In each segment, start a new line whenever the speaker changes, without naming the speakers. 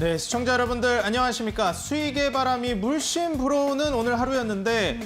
네, 시청자 여러분들 안녕하십니까. 수익의 바람이 물씬 불어오는 오늘 하루였는데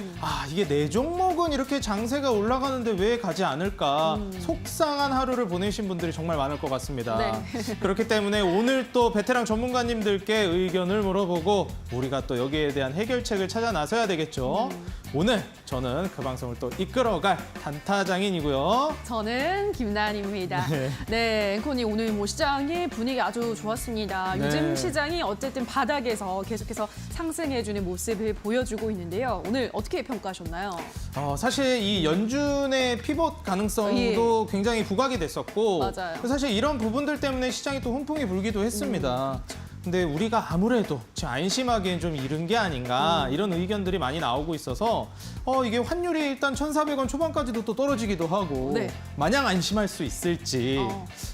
이게 네 종목은 이렇게 장세가 올라가는데 왜 가지 않을까 속상한 하루를 보내신 분들이 정말 많을 것 같습니다.
네.
그렇기 때문에 오늘 또 베테랑 전문가님들께 의견을 물어보고 우리가 또 여기에 대한 해결책을 찾아 나서야 되겠죠. 오늘 저는 그 방송을 또 이끌어갈 단타장인이고요.
저는 김나은입니다. 네, 앵커님 오늘 뭐 시장의 분위기 아주 좋았습니다.
네.
요즘 시장이 어쨌든 바닥에서 계속해서 상승해주는 모습을 보여주고 있는데요. 오늘 어떻게 평가하셨나요?
사실 이 연준의 피봇 가능성도 굉장히 부각이 됐었고
맞아요.
사실 이런 부분들 때문에 시장이 또 훈풍이 불기도 했습니다. 근데 우리가 아무래도 지금 안심하기엔 좀 이른 게 아닌가 이런 의견들이 많이 나오고 있어서 이게 환율이 일단 1,400원 초반까지도 또 떨어지기도 하고
네.
마냥 안심할 수 있을지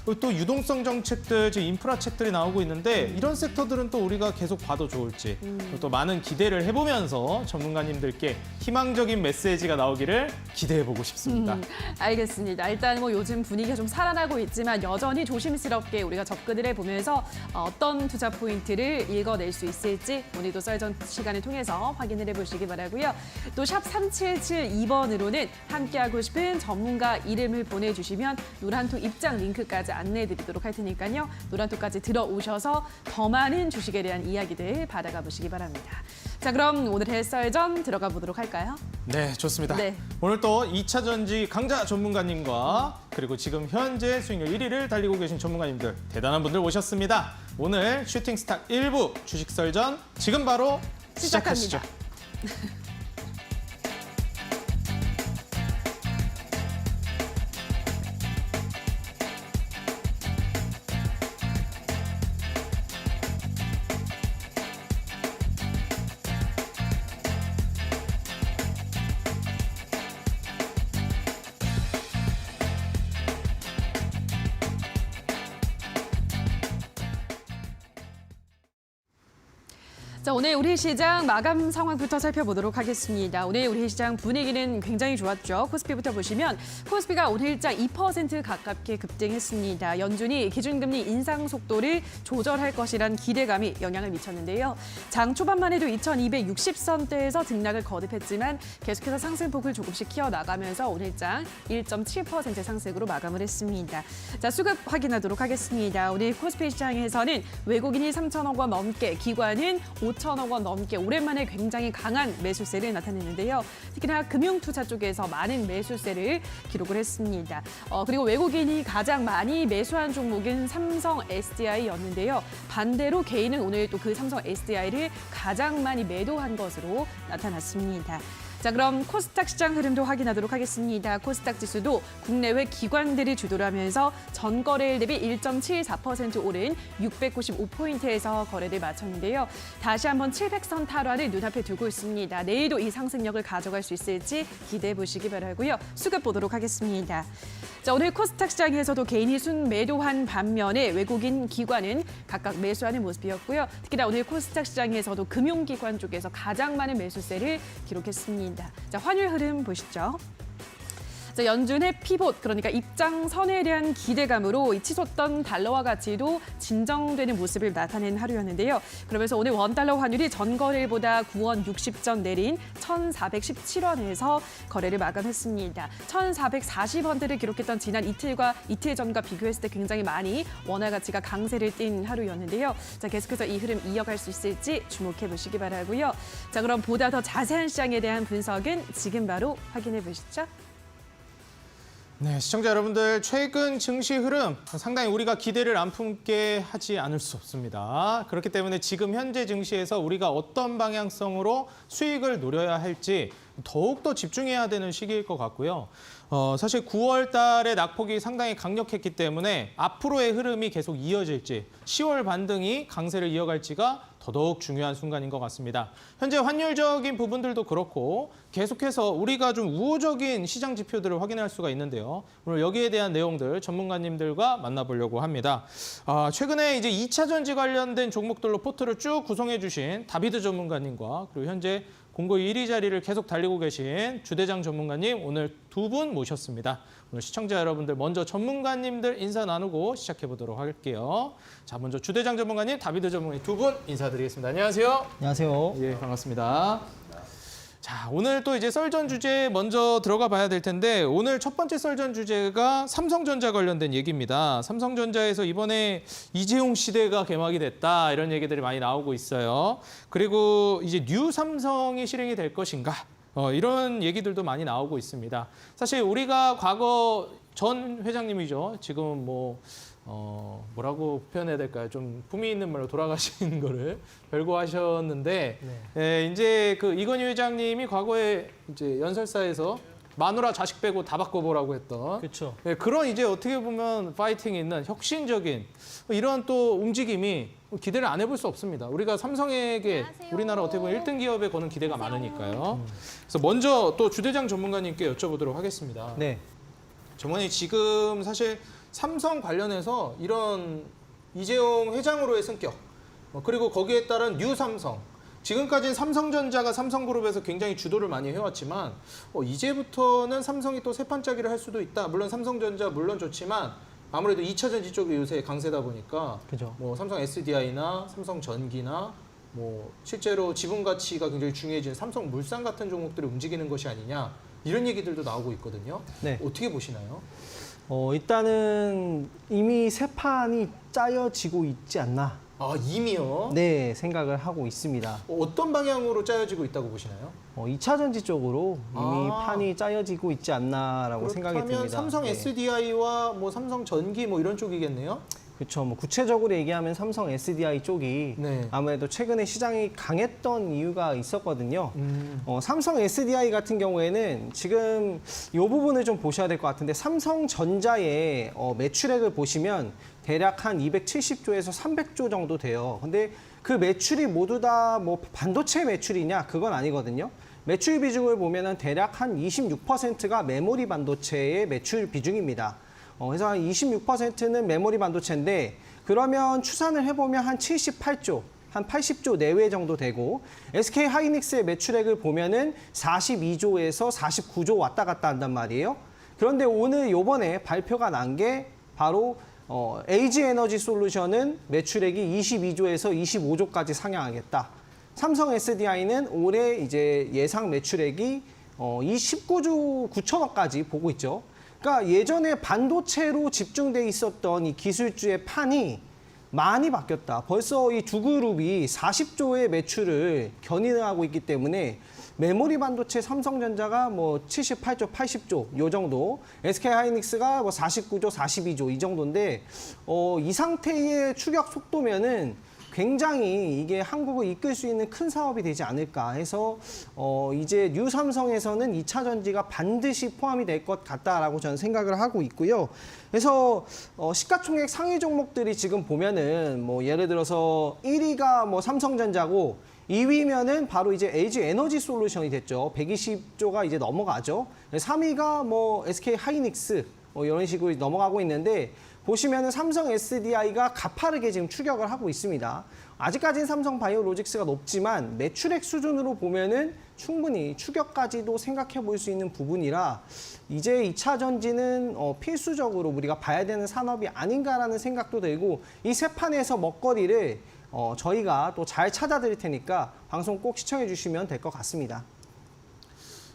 그리고 또 유동성 정책들, 지금 인프라 책들이 나오고 있는데 이런 섹터들은 또 우리가 계속 봐도 좋을지 그리고 또 많은 기대를 해보면서 전문가님들께 희망적인 메시지가 나오기를 기대해보고 싶습니다.
알겠습니다. 일단 뭐 요즘 분위기가 좀 살아나고 있지만 여전히 조심스럽게 우리가 접근을 해보면서 어떤 투자 포인트를 읽어낼 수 있을지 오늘도 썰전 시간을 통해서 확인을 해보시기 바라고요. 또 샵 3772번으로는 함께하고 싶은 전문가 이름을 보내주시면 노란톡 입장 링크까지 안내해드리도록 할 테니까요. 노란톡까지 들어오셔서 더 많은 주식에 대한 이야기들 받아가 보시기 바랍니다. 자, 그럼 오늘의 썰전 들어가 보도록 할까요?
네, 좋습니다.
네.
오늘 또 2차 전지 강자 전문가님과 그리고 지금 현재 수익률 1위를 달리고 계신 전문가님들 대단한 분들 모셨습니다. 오늘 슈팅스타 1부 주식 썰전 지금 바로 시작하시죠.
자, 오늘 우리 시장 마감 상황부터 살펴보도록 하겠습니다. 오늘 우리 시장 분위기는 굉장히 좋았죠. 코스피부터 보시면 코스피가 오늘자 2% 가깝게 급등했습니다. 연준이 기준금리 인상 속도를 조절할 것이란 기대감이 영향을 미쳤는데요. 장 초반만 해도 2260선대에서 등락을 거듭했지만 계속해서 상승폭을 조금씩 키워나가면서 오늘장 1.7% 상승으로 마감을 했습니다. 자, 수급 확인하도록 하겠습니다. 오늘 코스피 시장에서는 외국인이 3천억 원 넘게, 기관은 5천억 원 넘게 오랜만에 굉장히 강한 매수세를 나타냈는데요. 특히나 금융투자 쪽에서 많은 매수세를 기록을 했습니다. 그리고 외국인이 가장 많이 매수한 종목은 삼성 SDI였는데요. 반대로 개인은 오늘 또 그 삼성 SDI를 가장 많이 매도한 것으로 나타났습니다. 자, 그럼 코스닥 시장 흐름도 확인하도록 하겠습니다. 코스닥 지수도 국내외 기관들이 주도를 하면서 전거래일 대비 1.74% 오른 695포인트에서 거래를 마쳤는데요. 다시 한번 700선 탈환을 눈앞에 두고 있습니다. 내일도 이 상승력을 가져갈 수 있을지 기대해 보시기 바라고요. 수급 보도록 하겠습니다. 자, 오늘 코스닥 시장에서도 개인이 순매도한 반면에 외국인 기관은 각각 매수하는 모습이었고요. 특히나 오늘 코스닥 시장에서도 금융기관 쪽에서 가장 많은 매수세를 기록했습니다. 자, 환율 흐름 보시죠. 자, 연준의 피봇, 그러니까 입장선에 대한 기대감으로 치솟던 달러화 가치도 진정되는 모습을 나타낸 하루였는데요. 그러면서 오늘 원달러 환율이 전거래일보다 9원 60전 내린 1,417원에서 거래를 마감했습니다. 1,440원대를 기록했던 지난 이틀 전과 비교했을 때 굉장히 많이 원화 가치가 강세를 띈 하루였는데요. 자, 계속해서 이 흐름 이어갈 수 있을지 주목해 보시기 바라고요. 자, 그럼 보다 더 자세한 시장에 대한 분석은 지금 바로 확인해 보시죠.
네, 시청자 여러분들 최근 증시 흐름 상당히 우리가 기대를 안 품게 하지 않을 수 없습니다. 그렇기 때문에 지금 현재 증시에서 우리가 어떤 방향성으로 수익을 노려야 할지 더욱더 집중해야 되는 시기일 것 같고요. 사실 9월 달에 낙폭이 상당히 강력했기 때문에 앞으로의 흐름이 계속 이어질지 10월 반등이 강세를 이어갈지가 더더욱 중요한 순간인 것 같습니다. 현재 환율적인 부분들도 그렇고 계속해서 우리가 좀 우호적인 시장 지표들을 확인할 수가 있는데요. 오늘 여기에 대한 내용들 전문가님들과 만나보려고 합니다. 최근에 이제 2차 전지 관련된 종목들로 포트를 쭉 구성해 주신 다비드 전문가님과 그리고 현재 공고 1위 자리를 계속 달리고 계신 주대장 전문가님 오늘 두 분 모셨습니다. 오늘 시청자 여러분들 먼저 전문가님들 인사 나누고 시작해 보도록 할게요. 자, 먼저 주대장 전문가님, 다비드 전문가님 두 분 인사드리겠습니다. 안녕하세요.
안녕하세요.
예, 반갑습니다. 자, 오늘 또 이제 썰전 주제 먼저 들어가 봐야 될 텐데 오늘 첫 번째 썰전 주제가 삼성전자 관련된 얘기입니다. 삼성전자에서 이번에 이재용 시대가 개막이 됐다 이런 얘기들이 많이 나오고 있어요. 그리고 이제 뉴 삼성이 실행이 될 것인가 이런 얘기들도 많이 나오고 있습니다. 사실 우리가 과거 전 회장님이죠. 지금 뭐라고 표현해야 될까요? 좀 품위 있는 말로 돌아가신 거를 별거하셨는데, 이제 그 이건희 회장님이 과거에 이제 연설사에서 마누라 자식 빼고 다 바꿔보라고 했던
그렇죠.
그런 이제 어떻게 보면 파이팅이 있는 혁신적인 이런 또 움직임이 기대를 안 해볼 수 없습니다. 우리가 삼성에게
안녕하세요.
우리나라 어떻게 보면 1등 기업에 거는 기대가 많으니까요. 그래서 먼저 또 주대장 전문가님께 여쭤보도록 하겠습니다.
네.
전문가님 지금 사실 삼성 관련해서 이런 이재용 회장으로의 승격 그리고 거기에 따른 뉴 삼성 지금까지는 삼성전자가 삼성그룹에서 굉장히 주도를 많이 해왔지만 이제부터는 삼성이 또 세판짜기를 할 수도 있다. 물론 삼성전자 물론 좋지만 아무래도 2차전지 쪽이 요새 강세다 보니까
그죠.
삼성 SDI나 삼성전기나 실제로 지분 가치가 굉장히 중요해진 삼성물산 같은 종목들이 움직이는 것이 아니냐 이런 얘기들도 나오고 있거든요.
네.
어떻게 보시나요?
일단은 이미 새 판이 짜여지고 있지 않나.
아, 이미요?
네, 생각을 하고 있습니다.
어떤 방향으로 짜여지고 있다고 보시나요?
2차 전지 쪽으로 이미
아.
판이 짜여지고 있지 않나라고 생각이
그렇다면
듭니다.
삼성
네.
SDI와 삼성 전기 이런 쪽이겠네요?
그렇죠. 구체적으로 얘기하면 삼성 SDI 쪽이
네.
아무래도 최근에 시장이 강했던 이유가 있었거든요. 삼성 SDI 같은 경우에는 지금 이 부분을 좀 보셔야 될 것 같은데 삼성전자의 매출액을 보시면 대략 한 270조에서 300조 정도 돼요. 근데 그 매출이 모두 다 반도체 매출이냐? 그건 아니거든요. 매출 비중을 보면은 대략 한 26%가 메모리 반도체의 매출 비중입니다. 그래서 한 26%는 메모리 반도체인데 그러면 추산을 해보면 한 78조, 한 80조 내외 정도 되고 SK 하이닉스의 매출액을 보면은 42조에서 49조 왔다 갔다 한단 말이에요. 그런데 오늘 요번에 발표가 난 게 바로 LG 에너지 솔루션은 매출액이 22조에서 25조까지 상향하겠다. 삼성 SDI는 올해 이제 예상 매출액이 19조 9천억까지 보고 있죠. 그러니까 예전에 반도체로 집중돼 있었던 이 기술주의 판이 많이 바뀌었다. 벌써 이 두 그룹이 40조의 매출을 견인하고 있기 때문에 메모리 반도체 삼성전자가 78조, 80조 요 정도, SK 하이닉스가 49조, 42조 이 정도인데 이 상태의 추격 속도면은 굉장히 이게 한국을 이끌 수 있는 큰 사업이 되지 않을까 해서 이제 뉴 삼성에서는 2차 전지가 반드시 포함이 될 것 같다라고 저는 생각을 하고 있고요. 그래서 시가총액 상위 종목들이 지금 보면은 예를 들어서 1위가 삼성전자고 2위면은 바로 이제 LG 에너지 솔루션이 됐죠. 120조가 이제 넘어가죠. 3위가 SK 하이닉스 이런 식으로 넘어가고 있는데 보시면은 삼성 SDI가 가파르게 지금 추격을 하고 있습니다. 아직까지는 삼성 바이오로직스가 높지만 매출액 수준으로 보면은 충분히 추격까지도 생각해 볼 수 있는 부분이라 이제 2차 전지는 필수적으로 우리가 봐야 되는 산업이 아닌가라는 생각도 들고 이 세 판에서 먹거리를 저희가 또 잘 찾아드릴 테니까 방송 꼭 시청해 주시면 될 것 같습니다.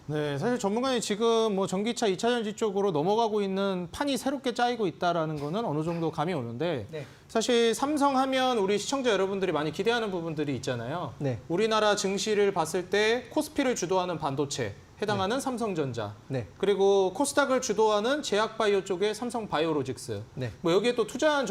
네, 사실 전문가님 지금 전기차 2차 전지 쪽으로 넘어가고 있는 판이 새롭게 짜이고 있다라는 거는 어느 정도 감이 오는데
네.
사실 삼성 하면 우리 시청자 여러분들이 많이 기대하는 부분들이 있잖아요.
네.
우리나라 증시를 봤을 때 코스피를 주도하는 반도체 해당하는 삼성전자,
네.
그리고 코스닥을 주도하는 제약바이오 쪽의 삼성 바이오로직스.
네.
여기에 또 투자한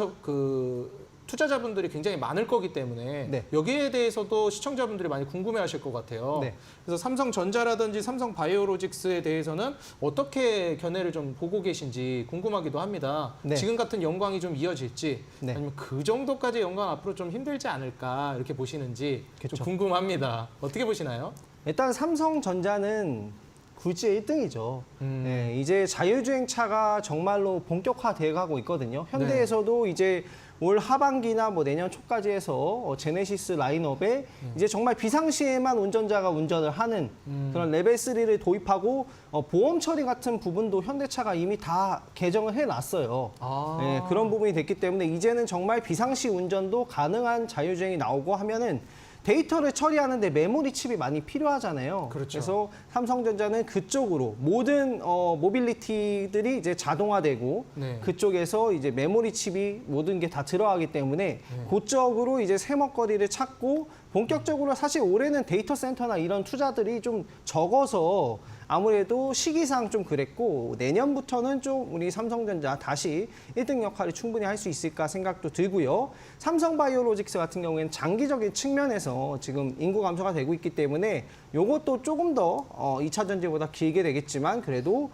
투자자분들이 굉장히 많을 거기 때문에
네.
여기에 대해서도 시청자분들이 많이 궁금해하실 것 같아요.
네.
그래서 삼성전자라든지 삼성바이오로직스에 대해서는 어떻게 견해를 좀 보고 계신지 궁금하기도 합니다.
네.
지금 같은 영광이 좀 이어질지
네.
아니면 그 정도까지 영광 앞으로 좀 힘들지 않을까 이렇게 보시는지
그쵸.
좀 궁금합니다. 어떻게 보시나요?
일단 삼성전자는 굴지의 1등이죠. 네, 이제 자율주행차가 정말로 본격화되어 가고 있거든요. 현대에서도 이제 올 하반기나 뭐 내년 초까지 해서 제네시스 라인업에 이제 정말 비상시에만 운전자가 운전을 하는 그런 레벨 3를 도입하고 보험 처리 같은 부분도 현대차가 이미 다 개정을 해놨어요. 네, 그런 부분이 됐기 때문에 이제는 정말 비상시 운전도 가능한 자율주행이 나오고 하면은 데이터를 처리하는데 메모리 칩이 많이 필요하잖아요.
그렇죠.
그래서 삼성전자는 그쪽으로 모든 모빌리티들이 이제 자동화되고
네.
그쪽에서 이제 메모리 칩이 모든 게 다 들어가기 때문에 그쪽으로 이제 새먹거리를 찾고 본격적으로 사실 올해는 데이터 센터나 이런 투자들이 좀 적어서 아무래도 시기상 좀 그랬고 내년부터는 좀 우리 삼성전자 다시 1등 역할을 충분히 할 수 있을까 생각도 들고요. 삼성바이오로직스 같은 경우에는 장기적인 측면에서 지금 인구 감소가 되고 있기 때문에 이것도 조금 더 2차 전지보다 길게 되겠지만 그래도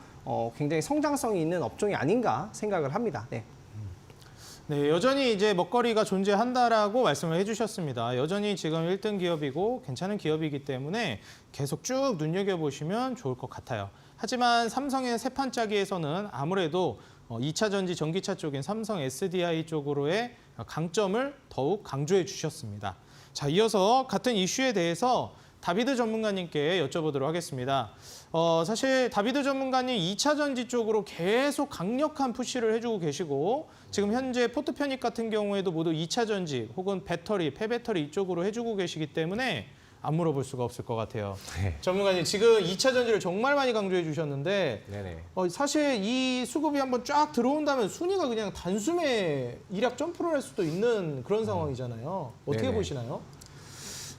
굉장히 성장성이 있는 업종이 아닌가 생각을 합니다. 네.
네, 여전히 이제 먹거리가 존재한다라고 말씀을 해주셨습니다. 여전히 지금 1등 기업이고 괜찮은 기업이기 때문에 계속 쭉 눈여겨보시면 좋을 것 같아요. 하지만 삼성의 세판짜기에서는 아무래도 2차 전지 전기차 쪽인 삼성 SDI 쪽으로의 강점을 더욱 강조해 주셨습니다. 자, 이어서 같은 이슈에 대해서 다비드 전문가님께 여쭤보도록 하겠습니다. 사실 다비드 전문가님 2차 전지 쪽으로 계속 강력한 푸시를 해주고 계시고 지금 현재 포트 편입 같은 경우에도 모두 2차 전지 혹은 배터리, 폐배터리 이쪽으로 해주고 계시기 때문에 안 물어볼 수가 없을 것 같아요.
네.
전문가님 지금 2차 전지를 정말 많이 강조해 주셨는데
네네.
사실 이 수급이 한번 쫙 들어온다면 순위가 그냥 단숨에 일약 점프를 할 수도 있는 그런 상황이잖아요. 어떻게
네네.
보시나요?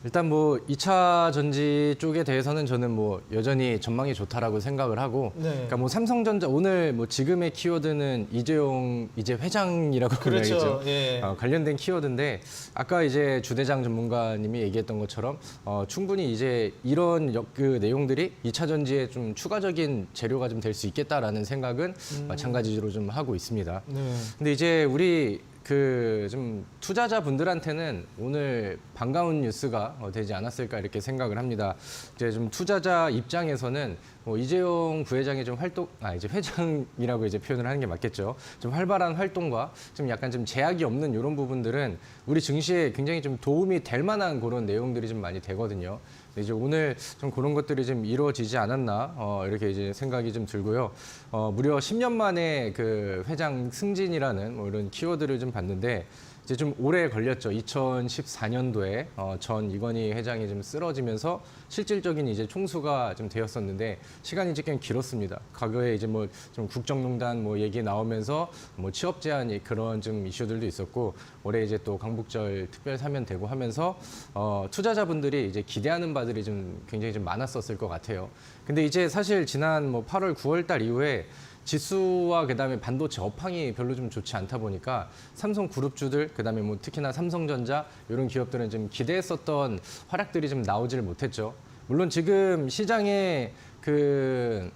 일단 뭐 2차 전지 쪽에 대해서는 저는 뭐 여전히 전망이 좋다라고 생각을 하고,
네.
그러니까 뭐 삼성전자 오늘 뭐 지금의 키워드는 이재용 이제 회장이라고
그렇죠.
불려야겠죠.
예.
관련된 키워드인데 아까 이제 주대장 전문가님이 얘기했던 것처럼 충분히 이제 이런 그 내용들이 2차 전지에 좀 추가적인 재료가 좀 될 수 있겠다라는 생각은 마찬가지로 좀 하고 있습니다.
네.
근데 이제 우리 좀 투자자분들한테는 오늘 반가운 뉴스가 되지 않았을까 이렇게 생각을 합니다. 이제 좀 투자자 입장에서는 뭐 이재용 부회장의 좀 이제 회장이라고 이제 표현을 하는 게 맞겠죠. 좀 활발한 활동과 좀 약간 좀 제약이 없는 이런 부분들은 우리 증시에 굉장히 좀 도움이 될 만한 그런 내용들이 좀 많이 되거든요. 근데 이제 오늘 좀 그런 것들이 좀 이루어지지 않았나 이렇게 이제 생각이 좀 들고요. 무려 10년 만에 그 회장 승진이라는 뭐 이런 키워드를 좀 봤는데 이제 좀 오래 걸렸죠. 2014년도에 전 이건희 회장이 좀 쓰러지면서 실질적인 이제 총수가 좀 되었었는데 시간이 이제 꽤 길었습니다. 과거에 이제 뭐 좀 국정농단 뭐 얘기 나오면서 뭐 취업 제한 그런 좀 이슈들도 있었고 올해 이제 또 광복절 특별 사면 되고 하면서 투자자분들이 이제 기대하는 바들이 좀 굉장히 좀 많았었을 것 같아요. 근데 이제 사실 지난 뭐 8월 9월 달 이후에 지수와 그다음에 반도체 업황이 별로 좀 좋지 않다 보니까 삼성 그룹주들 그다음에 뭐 특히나 삼성전자 이런 기업들은 좀 기대했었던 활약들이 좀 나오지를 못했죠. 물론 지금 시장에 그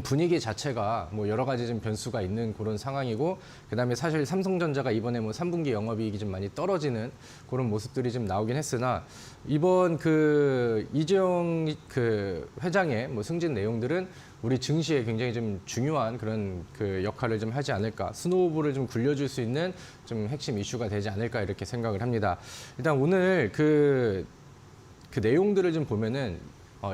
분위기 자체가 뭐 여러 가지 좀 변수가 있는 그런 상황이고 그다음에 사실 삼성전자가 이번에 뭐 3분기 영업이익이 좀 많이 떨어지는 그런 모습들이 좀 나오긴 했으나 이번 그 이재용 그 회장의 뭐 승진 내용들은 우리 증시에 굉장히 좀 중요한 그런 그 역할을 좀 하지 않을까, 스노우볼을 좀 굴려줄 수 있는 좀 핵심 이슈가 되지 않을까 이렇게 생각을 합니다. 일단 오늘 그 내용들을 좀 보면은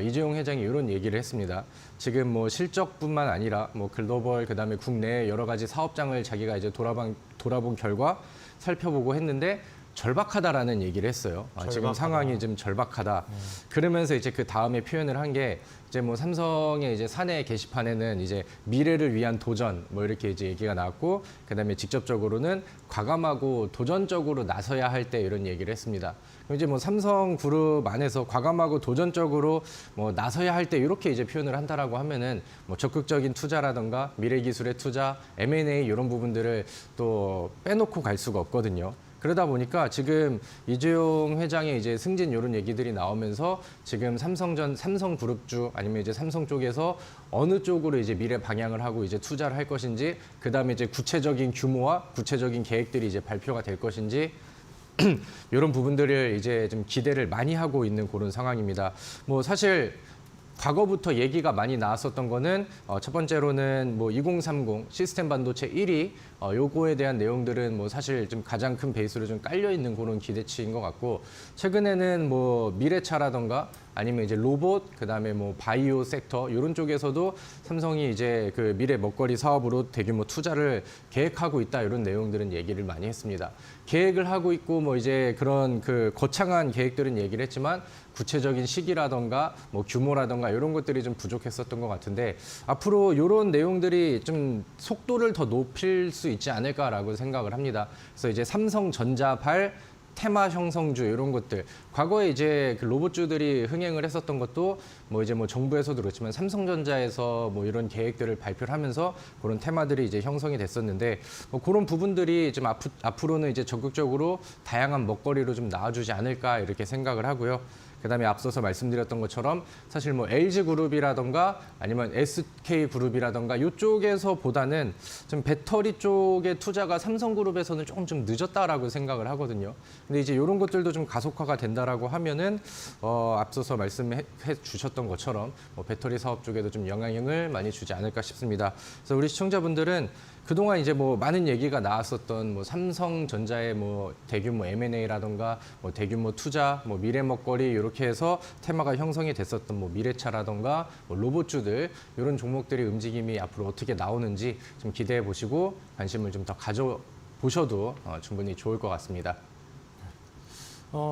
이재용 회장이 이런 얘기를 했습니다. 지금 뭐 실적뿐만 아니라 뭐 글로벌 그다음에 국내 여러 가지 사업장을 자기가 이제 돌아본 결과 살펴보고 했는데 절박하다라는 얘기를 했어요. 지금 상황이 좀 절박하다. 그러면서 이제 그 다음에 표현을 한 게 이제 뭐 삼성의 이제 사내 게시판에는 이제 미래를 위한 도전 뭐 이렇게 이제 얘기가 나왔고 그다음에 직접적으로는 과감하고 도전적으로 나서야 할 때 이런 얘기를 했습니다. 그럼 이제 뭐 삼성 그룹 안에서 과감하고 도전적으로 뭐 나서야 할 때 이렇게 이제 표현을 한다라고 하면은 뭐 적극적인 투자라든가 미래 기술의 투자, M&A 이런 부분들을 또 빼놓고 갈 수가 없거든요. 그러다 보니까 지금 이재용 회장의 이제 승진 이런 얘기들이 나오면서 지금 삼성그룹주 아니면 이제 삼성 쪽에서 어느 쪽으로 이제 미래 방향을 하고 이제 투자를 할 것인지 그다음에 이제 구체적인 규모와 구체적인 계획들이 이제 발표가 될 것인지 이런 부분들을 이제 좀 기대를 많이 하고 있는 그런 상황입니다. 뭐 사실 과거부터 얘기가 많이 나왔었던 거는 첫 번째로는 뭐 2030 시스템 반도체 1위 요거에 대한 내용들은 뭐 사실 좀 가장 큰 베이스로 좀 깔려 있는 그런 기대치인 것 같고 최근에는 뭐 미래차라던가 아니면 이제 로봇 그다음에 뭐 바이오 섹터 이런 쪽에서도 삼성이 이제 그 미래 먹거리 사업으로 대규모 투자를 계획하고 있다 이런 내용들은 얘기를 많이 했습니다. 계획을 하고 있고 뭐 이제 그런 그 거창한 계획들은 얘기를 했지만 구체적인 시기라던가 뭐 규모라던가 이런 것들이 좀 부족했었던 것 같은데 앞으로 이런 내용들이 좀 속도를 더 높일 수 있지 않을까라고 생각을 합니다. 그래서 이제 삼성전자발 테마 형성주 이런 것들 과거에 이제 그 로봇주들이 흥행을 했었던 것도 뭐 이제 뭐 정부에서도 그렇지만 삼성전자에서 뭐 이런 계획들을 발표를 하면서 그런 테마들이 이제 형성이 됐었는데 뭐 그런 부분들이 좀 앞으로는 이제 적극적으로 다양한 먹거리로 좀 나와주지 않을까 이렇게 생각을 하고요. 그다음에 앞서서 말씀드렸던 것처럼 사실 뭐 LG그룹이라던가 아니면 SK그룹이라던가 이쪽에서보다는 좀 배터리 쪽의 투자가 삼성그룹에서는 조금 좀 늦었다라고 생각을 하거든요. 근데 이제 이런 것들도 좀 가속화가 된다라고 하면은 앞서서 말씀해 주셨던 것처럼 뭐 배터리 사업 쪽에도 좀 영향을 많이 주지 않을까 싶습니다. 그래서 우리 시청자분들은 그동안 이제 뭐 많은 얘기가 나왔었던 뭐 삼성전자의 뭐 대규모 M&A라던가 뭐 대규모 투자, 뭐 미래 먹거리 이렇게 해서 테마가 형성이 됐었던 뭐 미래차라던가 뭐 로봇주들 이런 종목들의 움직임이 앞으로 어떻게 나오는지 좀 기대해 보시고 관심을 좀 더 가져 보셔도 충분히 좋을 것 같습니다.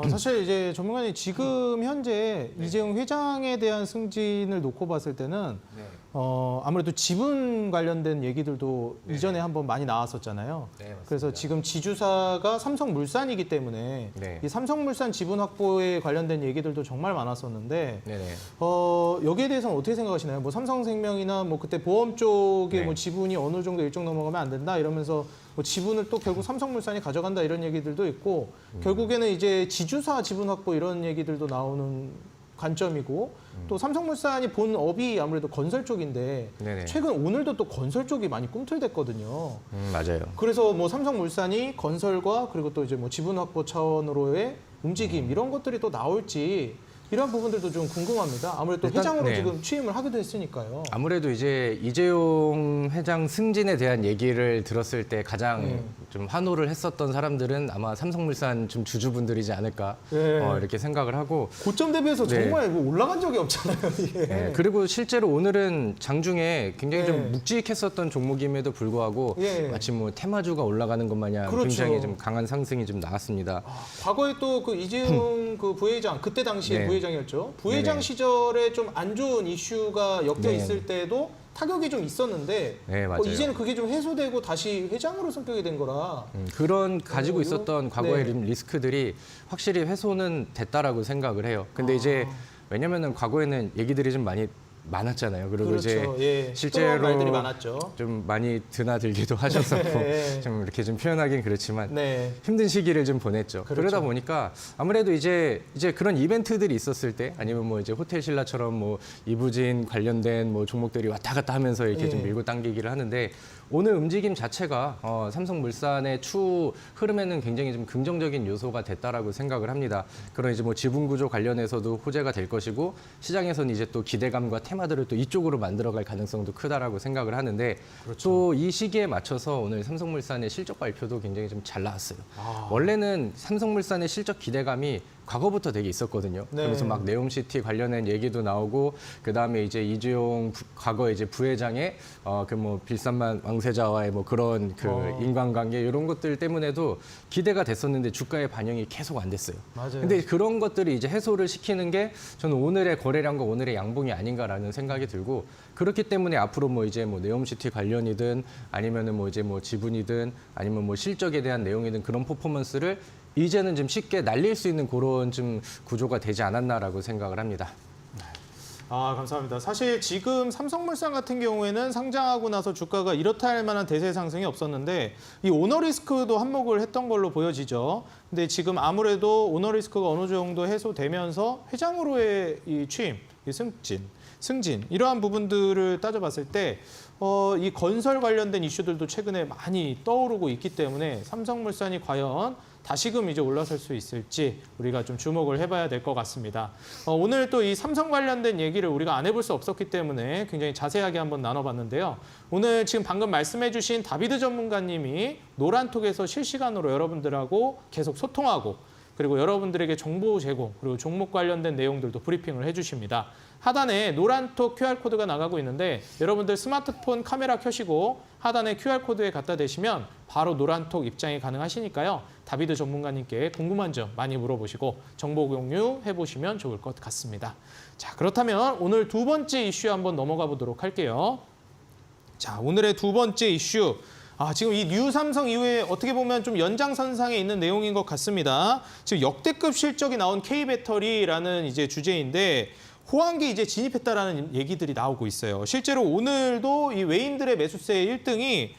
사실 이제 전문가님 지금 현재 이재용 회장에 대한 승진을 놓고 봤을 때는 아무래도 지분 관련된 얘기들도 이전에 한번 많이 나왔었잖아요. 그래서 지금 지주사가 삼성물산이기 때문에 이 삼성물산 지분 확보에 관련된 얘기들도 정말 많았었는데 여기에 대해서는 어떻게 생각하시나요? 뭐 삼성생명이나 뭐 그때 보험 쪽에 뭐 지분이 어느 정도 일정 넘어가면 안 된다 이러면서 뭐 지분을 또 결국 삼성물산이 가져간다 이런 얘기들도 있고 결국에는 이제 지주사 지분 확보 이런 얘기들도 나오는 관점이고 또 삼성물산이 본 업이 아무래도 건설 쪽인데 최근 오늘도 또 건설 쪽이 많이 꿈틀댔거든요.
맞아요.
그래서 뭐 삼성물산이 건설과 그리고 또 이제 뭐 지분 확보 차원으로의 움직임 이런 것들이 또 나올지 이런 부분들도 좀 궁금합니다. 아무래도
일단,
회장으로 지금 취임을 하기도 했으니까요.
아무래도 이제 이재용 회장 승진에 대한 얘기를 들었을 때 가장 좀 환호를 했었던 사람들은 아마 삼성물산 좀 주주분들이지 않을까 이렇게 생각을 하고
고점 대비해서 정말 뭐 올라간 적이 없잖아요. 이게.
그리고 실제로 오늘은 장중에 굉장히 좀 묵직했었던 종목임에도 불구하고 마치 뭐 테마주가 올라가는 것 마냥 굉장히 좀 강한 상승이 좀 나왔습니다.
과거에 또 그 이재용 그 부회장 그때 당시에 부회장이었죠. 부회장 시절에 좀 안 좋은 이슈가 엮여 있을 때도 타격이 좀 있었는데
맞아요.
이제는 그게 좀 해소되고 다시 회장으로 성격이 된 거라
그런 가지고 있었던 과거의 리스크들이 확실히 해소는 됐다라고 생각을 해요. 근데 이제 왜냐면은 과거에는 얘기들이 좀 많이 많았잖아요. 그리고 이제 실제로
말들이 많았죠.
좀 많이 드나들기도 하셨었고 좀 이렇게 좀 표현하기는 그렇지만 힘든 시기를 좀 보냈죠. 그러다 보니까 아무래도 이제 그런 이벤트들이 있었을 때 아니면 뭐 이제 호텔 신라처럼 뭐 이부진 관련된 뭐 종목들이 왔다 갔다 하면서 이렇게 좀 밀고 당기기를 하는데 오늘 움직임 자체가 삼성물산의 추후 흐름에는 굉장히 좀 긍정적인 요소가 됐다라고 생각을 합니다. 그런 이제 뭐 지분 구조 관련해서도 호재가 될 것이고 시장에서는 이제 또 기대감과 테마들을 또 이쪽으로 만들어갈 가능성도 크다라고 생각을 하는데 또 이 시기에 맞춰서 오늘 삼성물산의 실적 발표도 굉장히 좀 잘 나왔어요. 원래는 삼성물산의 실적 기대감이 과거부터 되게 있었거든요. 그래서 막 네옴시티 관련된 얘기도 나오고 그 다음에 이제 이재용 과거 이제 부회장의 그 뭐 빌산만 왕세자와의 뭐 그런 그 인간관계 이런 것들 때문에도 기대가 됐었는데 주가의 반영이 계속 안 됐어요. 근데 그런 것들이 이제 해소를 시키는 게 저는 오늘의 거래량과 오늘의 양봉이 아닌가라는 생각이 들고 그렇기 때문에 앞으로 뭐 이제 뭐 네옴시티 관련이든 아니면은 뭐 이제 뭐 지분이든 아니면 뭐 실적에 대한 내용이든 그런 퍼포먼스를 이제는 좀 쉽게 날릴 수 있는 그런 좀 구조가 되지 않았나라고 생각을 합니다.
감사합니다. 사실 지금 삼성물산 같은 경우에는 상장하고 나서 주가가 이렇다 할 만한 대세 상승이 없었는데 이 오너 리스크도 한몫을 했던 걸로 보여지죠. 근데 지금 아무래도 오너 리스크가 어느 정도 해소되면서 회장으로의 이 취임, 이 승진 이러한 부분들을 따져봤을 때 이 건설 관련된 이슈들도 최근에 많이 떠오르고 있기 때문에 삼성물산이 과연 다시금 이제 올라설 수 있을지 우리가 좀 주목을 해봐야 될 것 같습니다. 오늘 또 이 삼성 관련된 얘기를 우리가 안 해볼 수 없었기 때문에 굉장히 자세하게 한번 나눠봤는데요. 오늘 지금 방금 말씀해주신 다비드 전문가님이 노란톡에서 실시간으로 여러분들하고 계속 소통하고 그리고 여러분들에게 정보 제공 그리고 종목 관련된 내용들도 브리핑을 해주십니다. 하단에 노란톡 QR코드가 나가고 있는데 여러분들 스마트폰 카메라 켜시고 하단에 QR코드에 갖다 대시면 바로 노란톡 입장이 가능하시니까요. 다비드 전문가님께 궁금한 점 많이 물어보시고 정보 공유 해보시면 좋을 것 같습니다. 자, 그렇다면 오늘 두 번째 이슈 한번 넘어가 보도록 할게요. 자, 오늘의 두 번째 이슈. 지금 이 뉴삼성 이후에 어떻게 보면 좀 연장선상에 있는 내용인 것 같습니다. 지금 역대급 실적이 나온 K배터리라는 이제 주제인데 호황기 이제 진입했다라는 얘기들이 나오고 있어요. 실제로 오늘도 이 외인들의 매수세의 1등이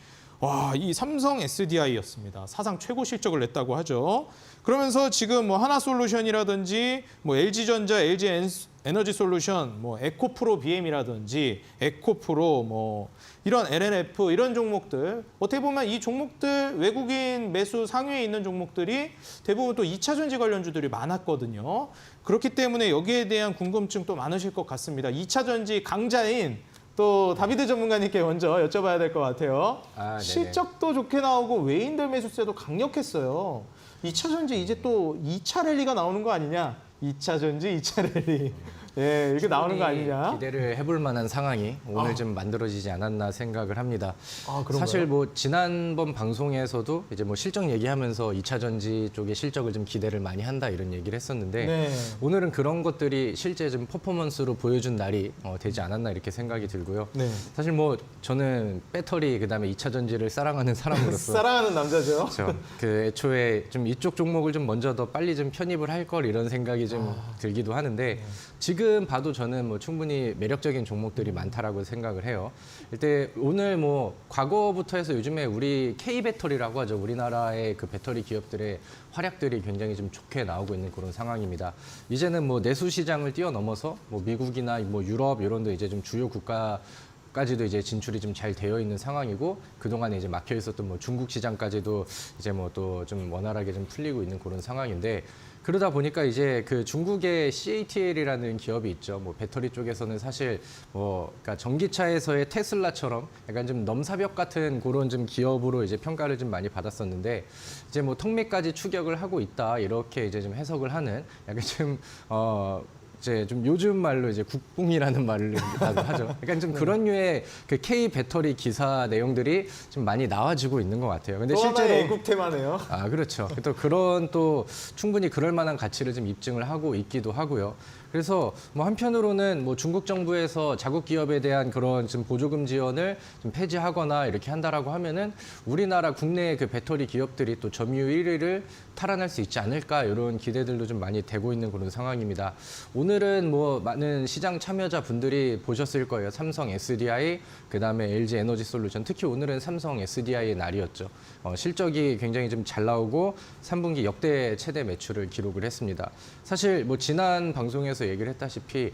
이 삼성 SDI였습니다. 사상 최고 실적을 냈다고 하죠. 그러면서 지금 뭐 하나솔루션이라든지 뭐 LG전자, LG에너지솔루션, 뭐 에코프로 BM이라든지 에코프로 뭐 이런 LNF 이런 종목들 어떻게 보면 이 종목들 외국인 매수 상위에 있는 종목들이 대부분 또 2차 전지 관련주들이 많았거든요. 그렇기 때문에 여기에 대한 궁금증 또 많으실 것 같습니다. 2차 전지 강자인 또 다비드 전문가님께 먼저 여쭤봐야 될 것 같아요.
네네.
실적도 좋게 나오고 외인들 매수세도 강력했어요. 2차 전지 이제 또 2차 랠리가 나오는 거 아니냐? 2차 전지, 2차 랠리. 예, 이렇게 나오는 거 아니냐?
기대를 해볼 만한 상황이 오늘 좀 만들어지지 않았나 생각을 합니다.
그런가요?
사실 뭐 지난번 방송에서도 이제 뭐 실적 얘기하면서 2차 전지 쪽의 실적을 좀 기대를 많이 한다 이런 얘기를 했었는데
네.
오늘은 그런 것들이 실제 좀 퍼포먼스로 보여준 날이 되지 않았나 이렇게 생각이 들고요.
네.
사실 뭐 저는 배터리 그다음에 2차 전지를 사랑하는 사람으로서
사랑하는 남자죠.
그렇죠. 그 애초에 좀 이쪽 종목을 좀 먼저 더 빨리 좀 편입을 할 걸 이런 생각이 좀 들기도 하는데 지금 봐도 저는 뭐 충분히 매력적인 종목들이 많다라고 생각을 해요. 일단 오늘 뭐 과거부터 해서 요즘에 우리 K배터리라고 하죠. 우리나라의 그 배터리 기업들의 활약들이 굉장히 좀 좋게 나오고 있는 그런 상황입니다. 이제는 뭐 내수 시장을 뛰어넘어서 뭐 미국이나 뭐 유럽 이런 데 이제 좀 주요 국가 까지도 이제 진출이 좀 잘 되어 있는 상황이고 그동안에 이제 막혀 있었던 뭐 중국 시장까지도 이제 뭐 또 좀 원활하게 좀 풀리고 있는 그런 상황인데 그러다 보니까 이제 그 중국의 CATL이라는 기업이 있죠. 뭐 배터리 쪽에서는 사실 뭐 그러니까 전기차에서의 테슬라처럼 약간 좀 넘사벽 같은 그런 좀 기업으로 이제 평가를 좀 많이 받았었는데 이제 뭐 턱밑까지 추격을 하고 있다 이렇게 이제 좀 해석을 하는 약간 좀 이제 좀 요즘 말로 이제 국뽕이라는 말을 하죠. 그러니까 좀 그런 류의 그 K 배터리 기사 내용들이 좀 많이 나와지고 있는 것 같아요. 근데
또
실제로
하나의 애국 테마네요.
그렇죠. 또 그런 또 충분히 그럴 만한 가치를 좀 입증을 하고 있기도 하고요. 그래서 뭐 한편으로는 뭐 중국 정부에서 자국 기업에 대한 그런 좀 보조금 지원을 좀 폐지하거나 이렇게 한다라고 하면은 우리나라 국내 그 배터리 기업들이 또 점유율 1위를 탈환할 수 있지 않을까 이런 기대들도 좀 많이 되고 있는 그런 상황입니다. 오늘은 뭐 많은 시장 참여자 분들이 보셨을 거예요. 삼성 SDI, 그다음에 LG 에너지 솔루션. 특히 오늘은 삼성 SDI의 날이었죠. 실적이 굉장히 좀 잘 나오고 3분기 역대 최대 매출을 기록을 했습니다. 사실 뭐 지난 방송에서 얘기를 했다시피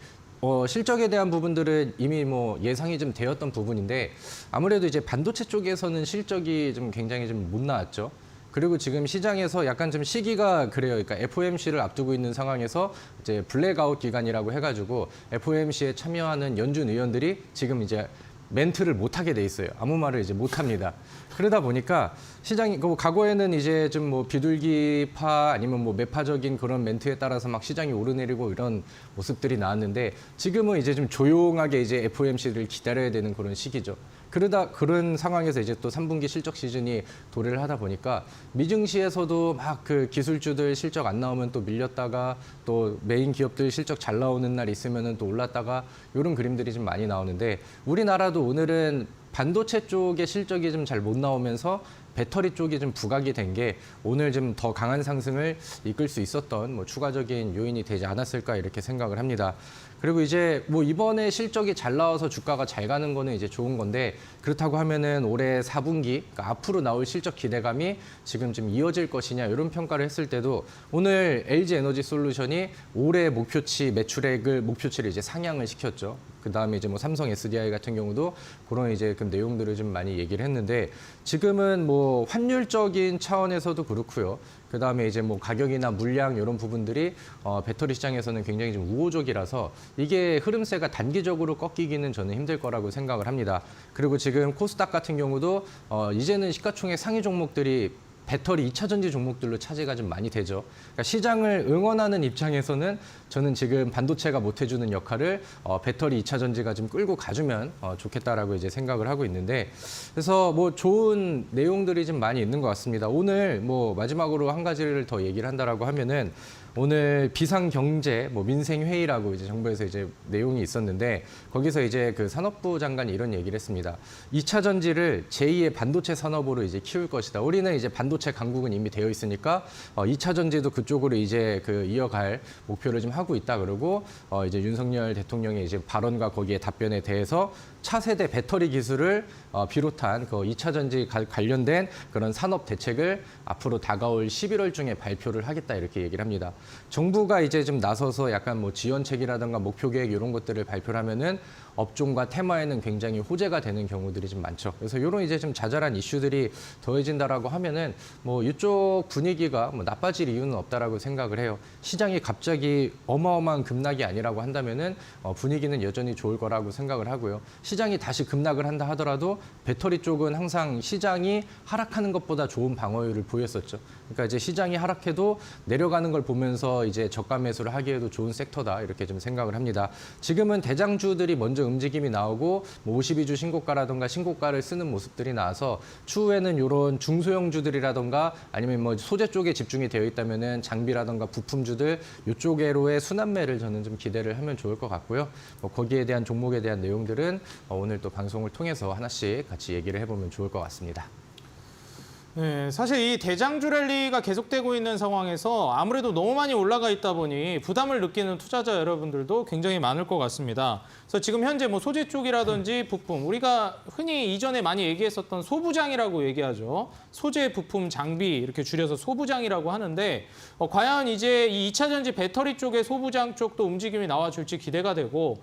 실적에 대한 부분들은 이미 뭐 예상이 좀 되었던 부분인데 아무래도 이제 반도체 쪽에서는 실적이 좀 굉장히 좀 못 나왔죠. 그리고 지금 시장에서 약간 좀 시기가 그래요. 그러니까 FOMC를 앞두고 있는 상황에서 이제 블랙아웃 기간이라고 해가지고 FOMC에 참여하는 연준 의원들이 지금 이제 멘트를 못하게 돼 있어요. 아무 말을 이제 못합니다. 그러다 보니까 시장이 과거에는 이제 좀 뭐 비둘기파 아니면 뭐 매파적인 그런 멘트에 따라서 막 시장이 오르내리고 이런 모습들이 나왔는데 지금은 이제 좀 조용하게 이제 FOMC를 기다려야 되는 그런 시기죠. 그런 상황에서 이제 또 3분기 실적 시즌이 도래를 하다 보니까 미증시에서도 막 그 기술주들 실적 안 나오면 또 밀렸다가 또 메인 기업들 실적 잘 나오는 날 있으면은 또 올랐다가 이런 그림들이 좀 많이 나오는데 우리나라도 오늘은 반도체 쪽의 실적이 좀 잘 못 나오면서 배터리 쪽이 좀 부각이 된 게 오늘 좀 더 강한 상승을 이끌 수 있었던 뭐 추가적인 요인이 되지 않았을까 이렇게 생각을 합니다. 그리고 이제 뭐 이번에 실적이 잘 나와서 주가가 잘 가는 거는 이제 좋은 건데 그렇다고 하면은 올해 4분기 그러니까 앞으로 나올 실적 기대감이 지금 좀 이어질 것이냐 이런 평가를 했을 때도 오늘 LG 에너지 솔루션이 올해 목표치 매출액을 목표치를 이제 상향을 시켰죠. 그다음에 이제 뭐 삼성 SDI 같은 경우도 그런 이제 그 내용들을 좀 많이 얘기를 했는데 지금은 뭐 환율적인 차원에서도 그렇고요. 그다음에 이제 뭐 가격이나 물량 이런 부분들이 배터리 시장에서는 굉장히 좀 우호적이라서 이게 흐름세가 단기적으로 꺾이기는 저는 힘들 거라고 생각을 합니다. 그리고 지금 코스닥 같은 경우도 이제는 시가총액 상위 종목들이 배터리 2차 전지 종목들로 차지가 좀 많이 되죠. 그러니까 시장을 응원하는 입장에서는 저는 지금 반도체가 못 해주는 역할을 배터리 2차 전지가 좀 끌고 가주면 좋겠다라고 이제 생각을 하고 있는데 그래서 뭐 좋은 내용들이 좀 많이 있는 것 같습니다. 오늘 뭐 마지막으로 한 가지를 더 얘기를 한다라고 하면은 오늘 비상경제 뭐 민생회의라고 이제 정부에서 이제 내용이 있었는데 거기서 이제 그 산업부 장관이 이런 얘기를 했습니다. 2차 전지를 제2의 반도체 산업으로 이제 키울 것이다. 우리는 이제 반도체 강국은 이미 되어 있으니까 2차 전지도 그쪽으로 이제 그 이어갈 목표를 좀 하고 있다 그러고 이제 윤석열 대통령의 이제 발언과 거기에 답변에 대해서 차세대 배터리 기술을 비롯한 그 2차 전지 관련된 그런 산업 대책을 앞으로 다가올 11월 중에 발표를 하겠다 이렇게 얘기를 합니다. 정부가 이제 좀 나서서 약간 뭐 지원책이라든가 목표 계획 이런 것들을 발표를 하면은 업종과 테마에는 굉장히 호재가 되는 경우들이 좀 많죠. 그래서 이런 이제 좀 자잘한 이슈들이 더해진다라고 하면은 뭐 이쪽 분위기가 뭐 나빠질 이유는 없다라고 생각을 해요. 시장이 갑자기 어마어마한 급락이 아니라고 한다면은 분위기는 여전히 좋을 거라고 생각을 하고요. 시장이 다시 급락을 한다 하더라도 배터리 쪽은 항상 시장이 하락하는 것보다 좋은 방어율을 보였었죠. 그러니까 이제 시장이 하락해도 내려가는 걸 보면서 이제 저가 매수를 하기에도 좋은 섹터다 이렇게 좀 생각을 합니다. 지금은 대장주들이 먼저 움직임이 나오고 뭐 52주 신고가라든가 신고가를 쓰는 모습들이 나와서 추후에는 이런 중소형주들이라든가 아니면 뭐 소재 쪽에 집중이 되어 있다면은 장비라든가 부품주들 이쪽으로의 순환매를 저는 좀 기대를 하면 좋을 것 같고요. 뭐 거기에 대한 종목에 대한 내용들은 오늘 또 방송을 통해서 하나씩 같이 얘기를 해보면 좋을 것 같습니다.
네, 사실 이 대장주 랠리가 계속되고 있는 상황에서 아무래도 너무 많이 올라가 있다 보니 부담을 느끼는 투자자 여러분들도 굉장히 많을 것 같습니다. 그래서 지금 현재 뭐 소재 쪽이라든지 부품, 우리가 흔히 이전에 많이 얘기했었던 소부장이라고 얘기하죠. 소재, 부품, 장비 이렇게 줄여서 소부장이라고 하는데 과연 이제 이 2차 전지 배터리 쪽의 소부장 쪽도 움직임이 나와줄지 기대가 되고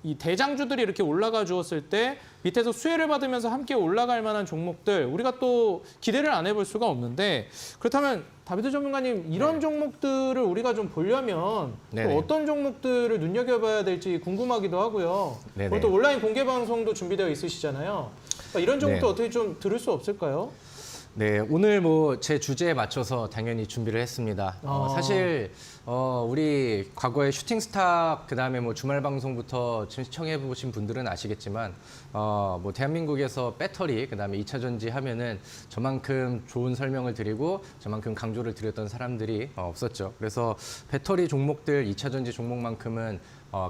이 대장주들이 이렇게 올라가 주었을 때 밑에서 수혜를 받으면서 함께 올라갈 만한 종목들 우리가 또 기대를 안 해볼 수가 없는데 그렇다면 다비드 전문가님 이런 종목들을 우리가 좀 보려면 또 어떤 종목들을 눈여겨봐야 될지 궁금하기도 하고요. 오늘 또 온라인 공개 방송도 준비되어 있으시잖아요. 그러니까 이런 종목도 어떻게 좀 들을 수 없을까요?
네, 오늘 뭐 제 주제에 맞춰서 당연히 준비를 했습니다. 사실 우리 과거에 슈팅스타 그다음에 뭐 주말 방송부터 시청해 보신 분들은 아시겠지만 뭐 대한민국에서 배터리 그다음에 2차 전지 하면은 저만큼 좋은 설명을 드리고 저만큼 강조를 드렸던 사람들이 없었죠. 그래서 배터리 종목들 2차 전지 종목만큼은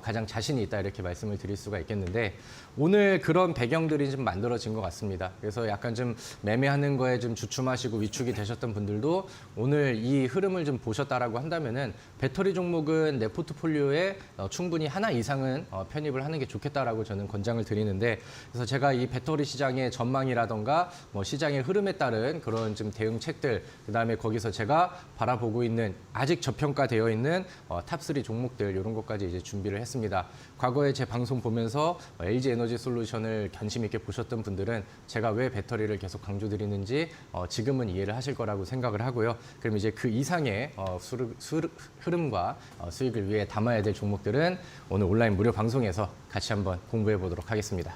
가장 자신이 있다 이렇게 말씀을 드릴 수가 있겠는데 오늘 그런 배경들이 좀 만들어진 것 같습니다. 그래서 약간 좀 매매하는 거에 좀 주춤하시고 위축이 되셨던 분들도 오늘 이 흐름을 좀 보셨다라고 한다면은 배터리 종목은 내 포트폴리오에 충분히 하나 이상은 편입을 하는 게 좋겠다라고 저는 권장을 드리는데 그래서 제가 이 배터리 시장의 전망이라던가 뭐 시장의 흐름에 따른 그런 좀 대응책들 그다음에 거기서 제가 바라보고 있는 아직 저평가되어 있는 탑3 종목들 이런 것까지 이제 준비를 했습니다. 과거에 제 방송 보면서 LG 에너지 솔루션을 관심 있게 보셨던 분들은 제가 왜 배터리를 계속 강조드리는지 지금은 이해를 하실 거라고 생각을 하고요. 그럼 이제 그 이상의 흐름과 수익을 위해 담아야 될 종목들은 오늘 온라인 무료 방송에서 같이 한번 공부해 보도록 하겠습니다.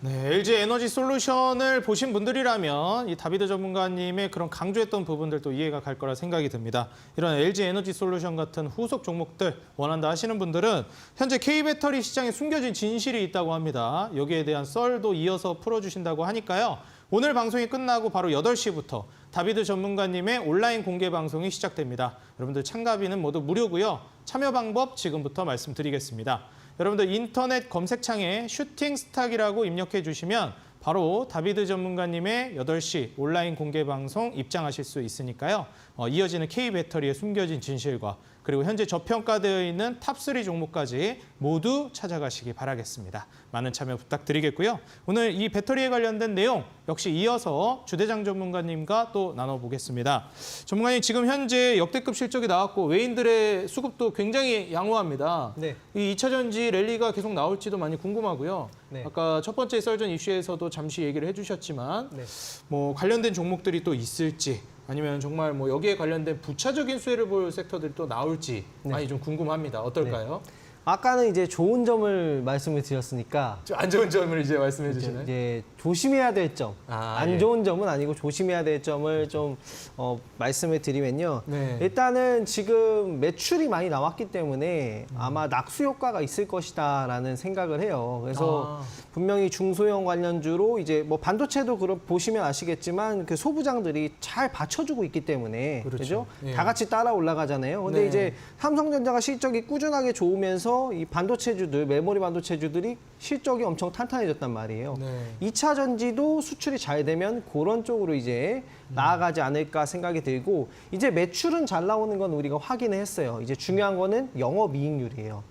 네, LG 에너지 솔루션을 보신 분들이라면 이 다비드 전문가님의 그런 강조했던 부분들도 이해가 갈 거라 생각이 듭니다. 이런 LG 에너지 솔루션 같은 후속 종목들 원한다 하시는 분들은 현재 K배터리 시장에 숨겨진 진실이 있다고 합니다. 여기에 대한 썰도 이어서 풀어주신다고 하니까요. 오늘 방송이 끝나고 바로 8시부터 다비드 전문가님의 온라인 공개 방송이 시작됩니다. 여러분들 참가비는 모두 무료고요. 참여 방법 지금부터 말씀드리겠습니다. 여러분들 인터넷 검색창에 슈팅스탁이라고 입력해 주시면 바로 다비드 전문가님의 8시 온라인 공개 방송 입장하실 수 있으니까요. 이어지는 K배터리의 숨겨진 진실과 그리고 현재 저평가되어 있는 탑3 종목까지 모두 찾아가시기 바라겠습니다. 많은 참여 부탁드리겠고요. 오늘 이 배터리에 관련된 내용 역시 이어서 주대장 전문가님과 또 나눠보겠습니다. 전문가님, 지금 현재 역대급 실적이 나왔고 외인들의 수급도 굉장히 양호합니다.
네.
이 2차 전지 랠리가 계속 나올지도 많이 궁금하고요.
네.
아까 첫 번째 썰전 이슈에서도 잠시 얘기를 해주셨지만
네.
뭐 관련된 종목들이 또 있을지 아니면 정말 뭐 여기에 관련된 부차적인 수혜를 볼 섹터들이 또 나올지 많이 좀 궁금합니다. 어떨까요?
아까는 이제 좋은 점을 말씀을 드렸으니까
좀 안 좋은 점을 이제 말씀해 주시나요?
이제 조심해야 될 점, 안
예.
좋은 점은 아니고 조심해야 될 점을 좀 말씀을 드리면요.
네.
일단은 지금 매출이 많이 나왔기 때문에 아마 낙수 효과가 있을 것이다라는 생각을 해요. 그래서 분명히 중소형 관련주로 이제 뭐 반도체도 보시면 아시겠지만 그 소부장들이 잘 받쳐주고 있기 때문에
그렇죠.
그죠?
예.
다 같이 따라 올라가잖아요. 근데
네.
이제 삼성전자가 실적이 꾸준하게 좋으면서 이 반도체주들, 메모리 반도체주들이 실적이 엄청 탄탄해졌단 말이에요.
네.
2차 전지도 수출이 잘 되면 그런 쪽으로 이제 나아가지 않을까 생각이 들고 이제 매출은 잘 나오는 건 우리가 확인을 했어요. 이제 중요한 거는 영업이익률이에요.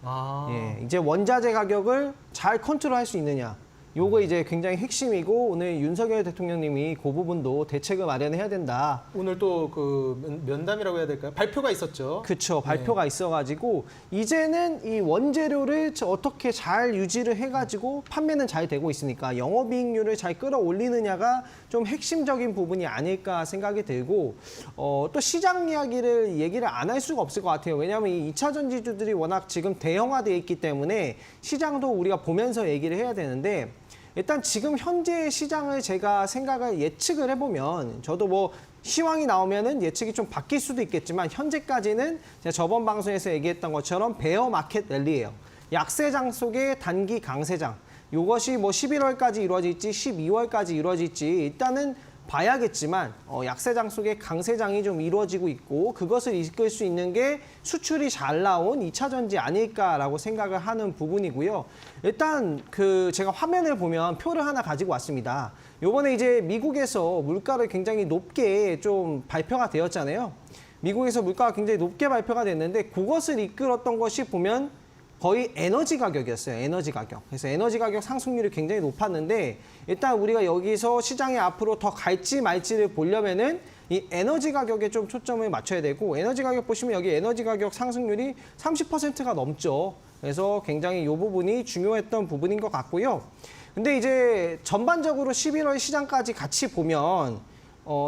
예, 이제 원자재 가격을 잘 컨트롤할 수 있느냐. 요거 이제 굉장히 핵심이고 오늘 윤석열 대통령님이 그 부분도 대책을 마련해야 된다.
오늘 또 그 면담이라고 해야 될까요? 발표가 있었죠.
그렇죠. 발표가 있어가지고 이제는 이 원재료를 어떻게 잘 유지를 해가지고 판매는 잘 되고 있으니까 영업이익률을 잘 끌어올리느냐가 좀 핵심적인 부분이 아닐까 생각이 들고 또 시장 이야기를 얘기를 안 할 수가 없을 것 같아요. 왜냐하면 이 2차 전지주들이 워낙 지금 대형화되어 있기 때문에 시장도 우리가 보면서 얘기를 해야 되는데 일단 지금 현재 시장을 제가 생각을 예측을 해보면 저도 뭐 시황이 나오면은 예측이 좀 바뀔 수도 있겠지만 현재까지는 제가 저번 방송에서 얘기했던 것처럼 베어 마켓 랠리예요. 약세장 속의 단기 강세장. 이것이 뭐 11월까지 이루어질지 12월까지 이루어질지 일단은 봐야겠지만 약세장 속에 강세장이 좀 이루어지고 있고 그것을 이끌 수 있는 게 수출이 잘 나온 2차 전지 아닐까라고 생각을 하는 부분이고요. 일단 그 제가 화면을 보면 표를 하나 가지고 왔습니다. 요번에 이제 미국에서 물가를 굉장히 높게 좀 발표가 되었잖아요. 미국에서 물가가 굉장히 높게 발표가 됐는데 그것을 이끌었던 것이 보면 거의 에너지 가격이었어요. 에너지 가격. 그래서 에너지 가격 상승률이 굉장히 높았는데 일단 우리가 여기서 시장에 앞으로 더 갈지 말지를 보려면은 이 에너지 가격에 좀 초점을 맞춰야 되고 에너지 가격 보시면 여기 에너지 가격 상승률이 30%가 넘죠. 그래서 굉장히 이 부분이 중요했던 부분인 것 같고요. 근데 이제 전반적으로 11월 시장까지 같이 보면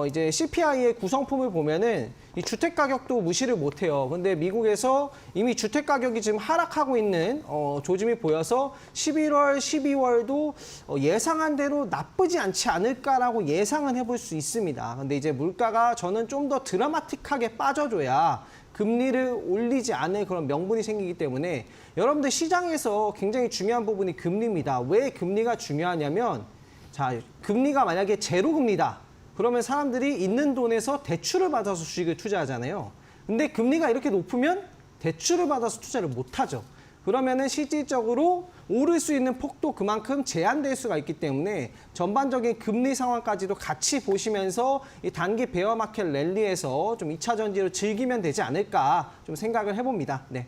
이제 CPI의 구성품을 보면은 이 주택 가격도 무시를 못해요. 근데 미국에서 이미 주택 가격이 지금 하락하고 있는 조짐이 보여서 11월, 12월도 예상한 대로 나쁘지 않지 않을까라고 예상은 해볼 수 있습니다. 근데 이제 물가가 저는 좀 더 드라마틱하게 빠져줘야 금리를 올리지 않을 그런 명분이 생기기 때문에 여러분들 시장에서 굉장히 중요한 부분이 금리입니다. 왜 금리가 중요하냐면 자, 금리가 만약에 제로 금리다. 그러면 사람들이 있는 돈에서 대출을 받아서 주식을 투자하잖아요. 근데 금리가 이렇게 높으면 대출을 받아서 투자를 못하죠. 그러면은 실질적으로 오를 수 있는 폭도 그만큼 제한될 수가 있기 때문에 전반적인 금리 상황까지도 같이 보시면서 이 단기 베어 마켓 랠리에서 좀 2차 전지를 즐기면 되지 않을까 좀 생각을 해봅니다. 네.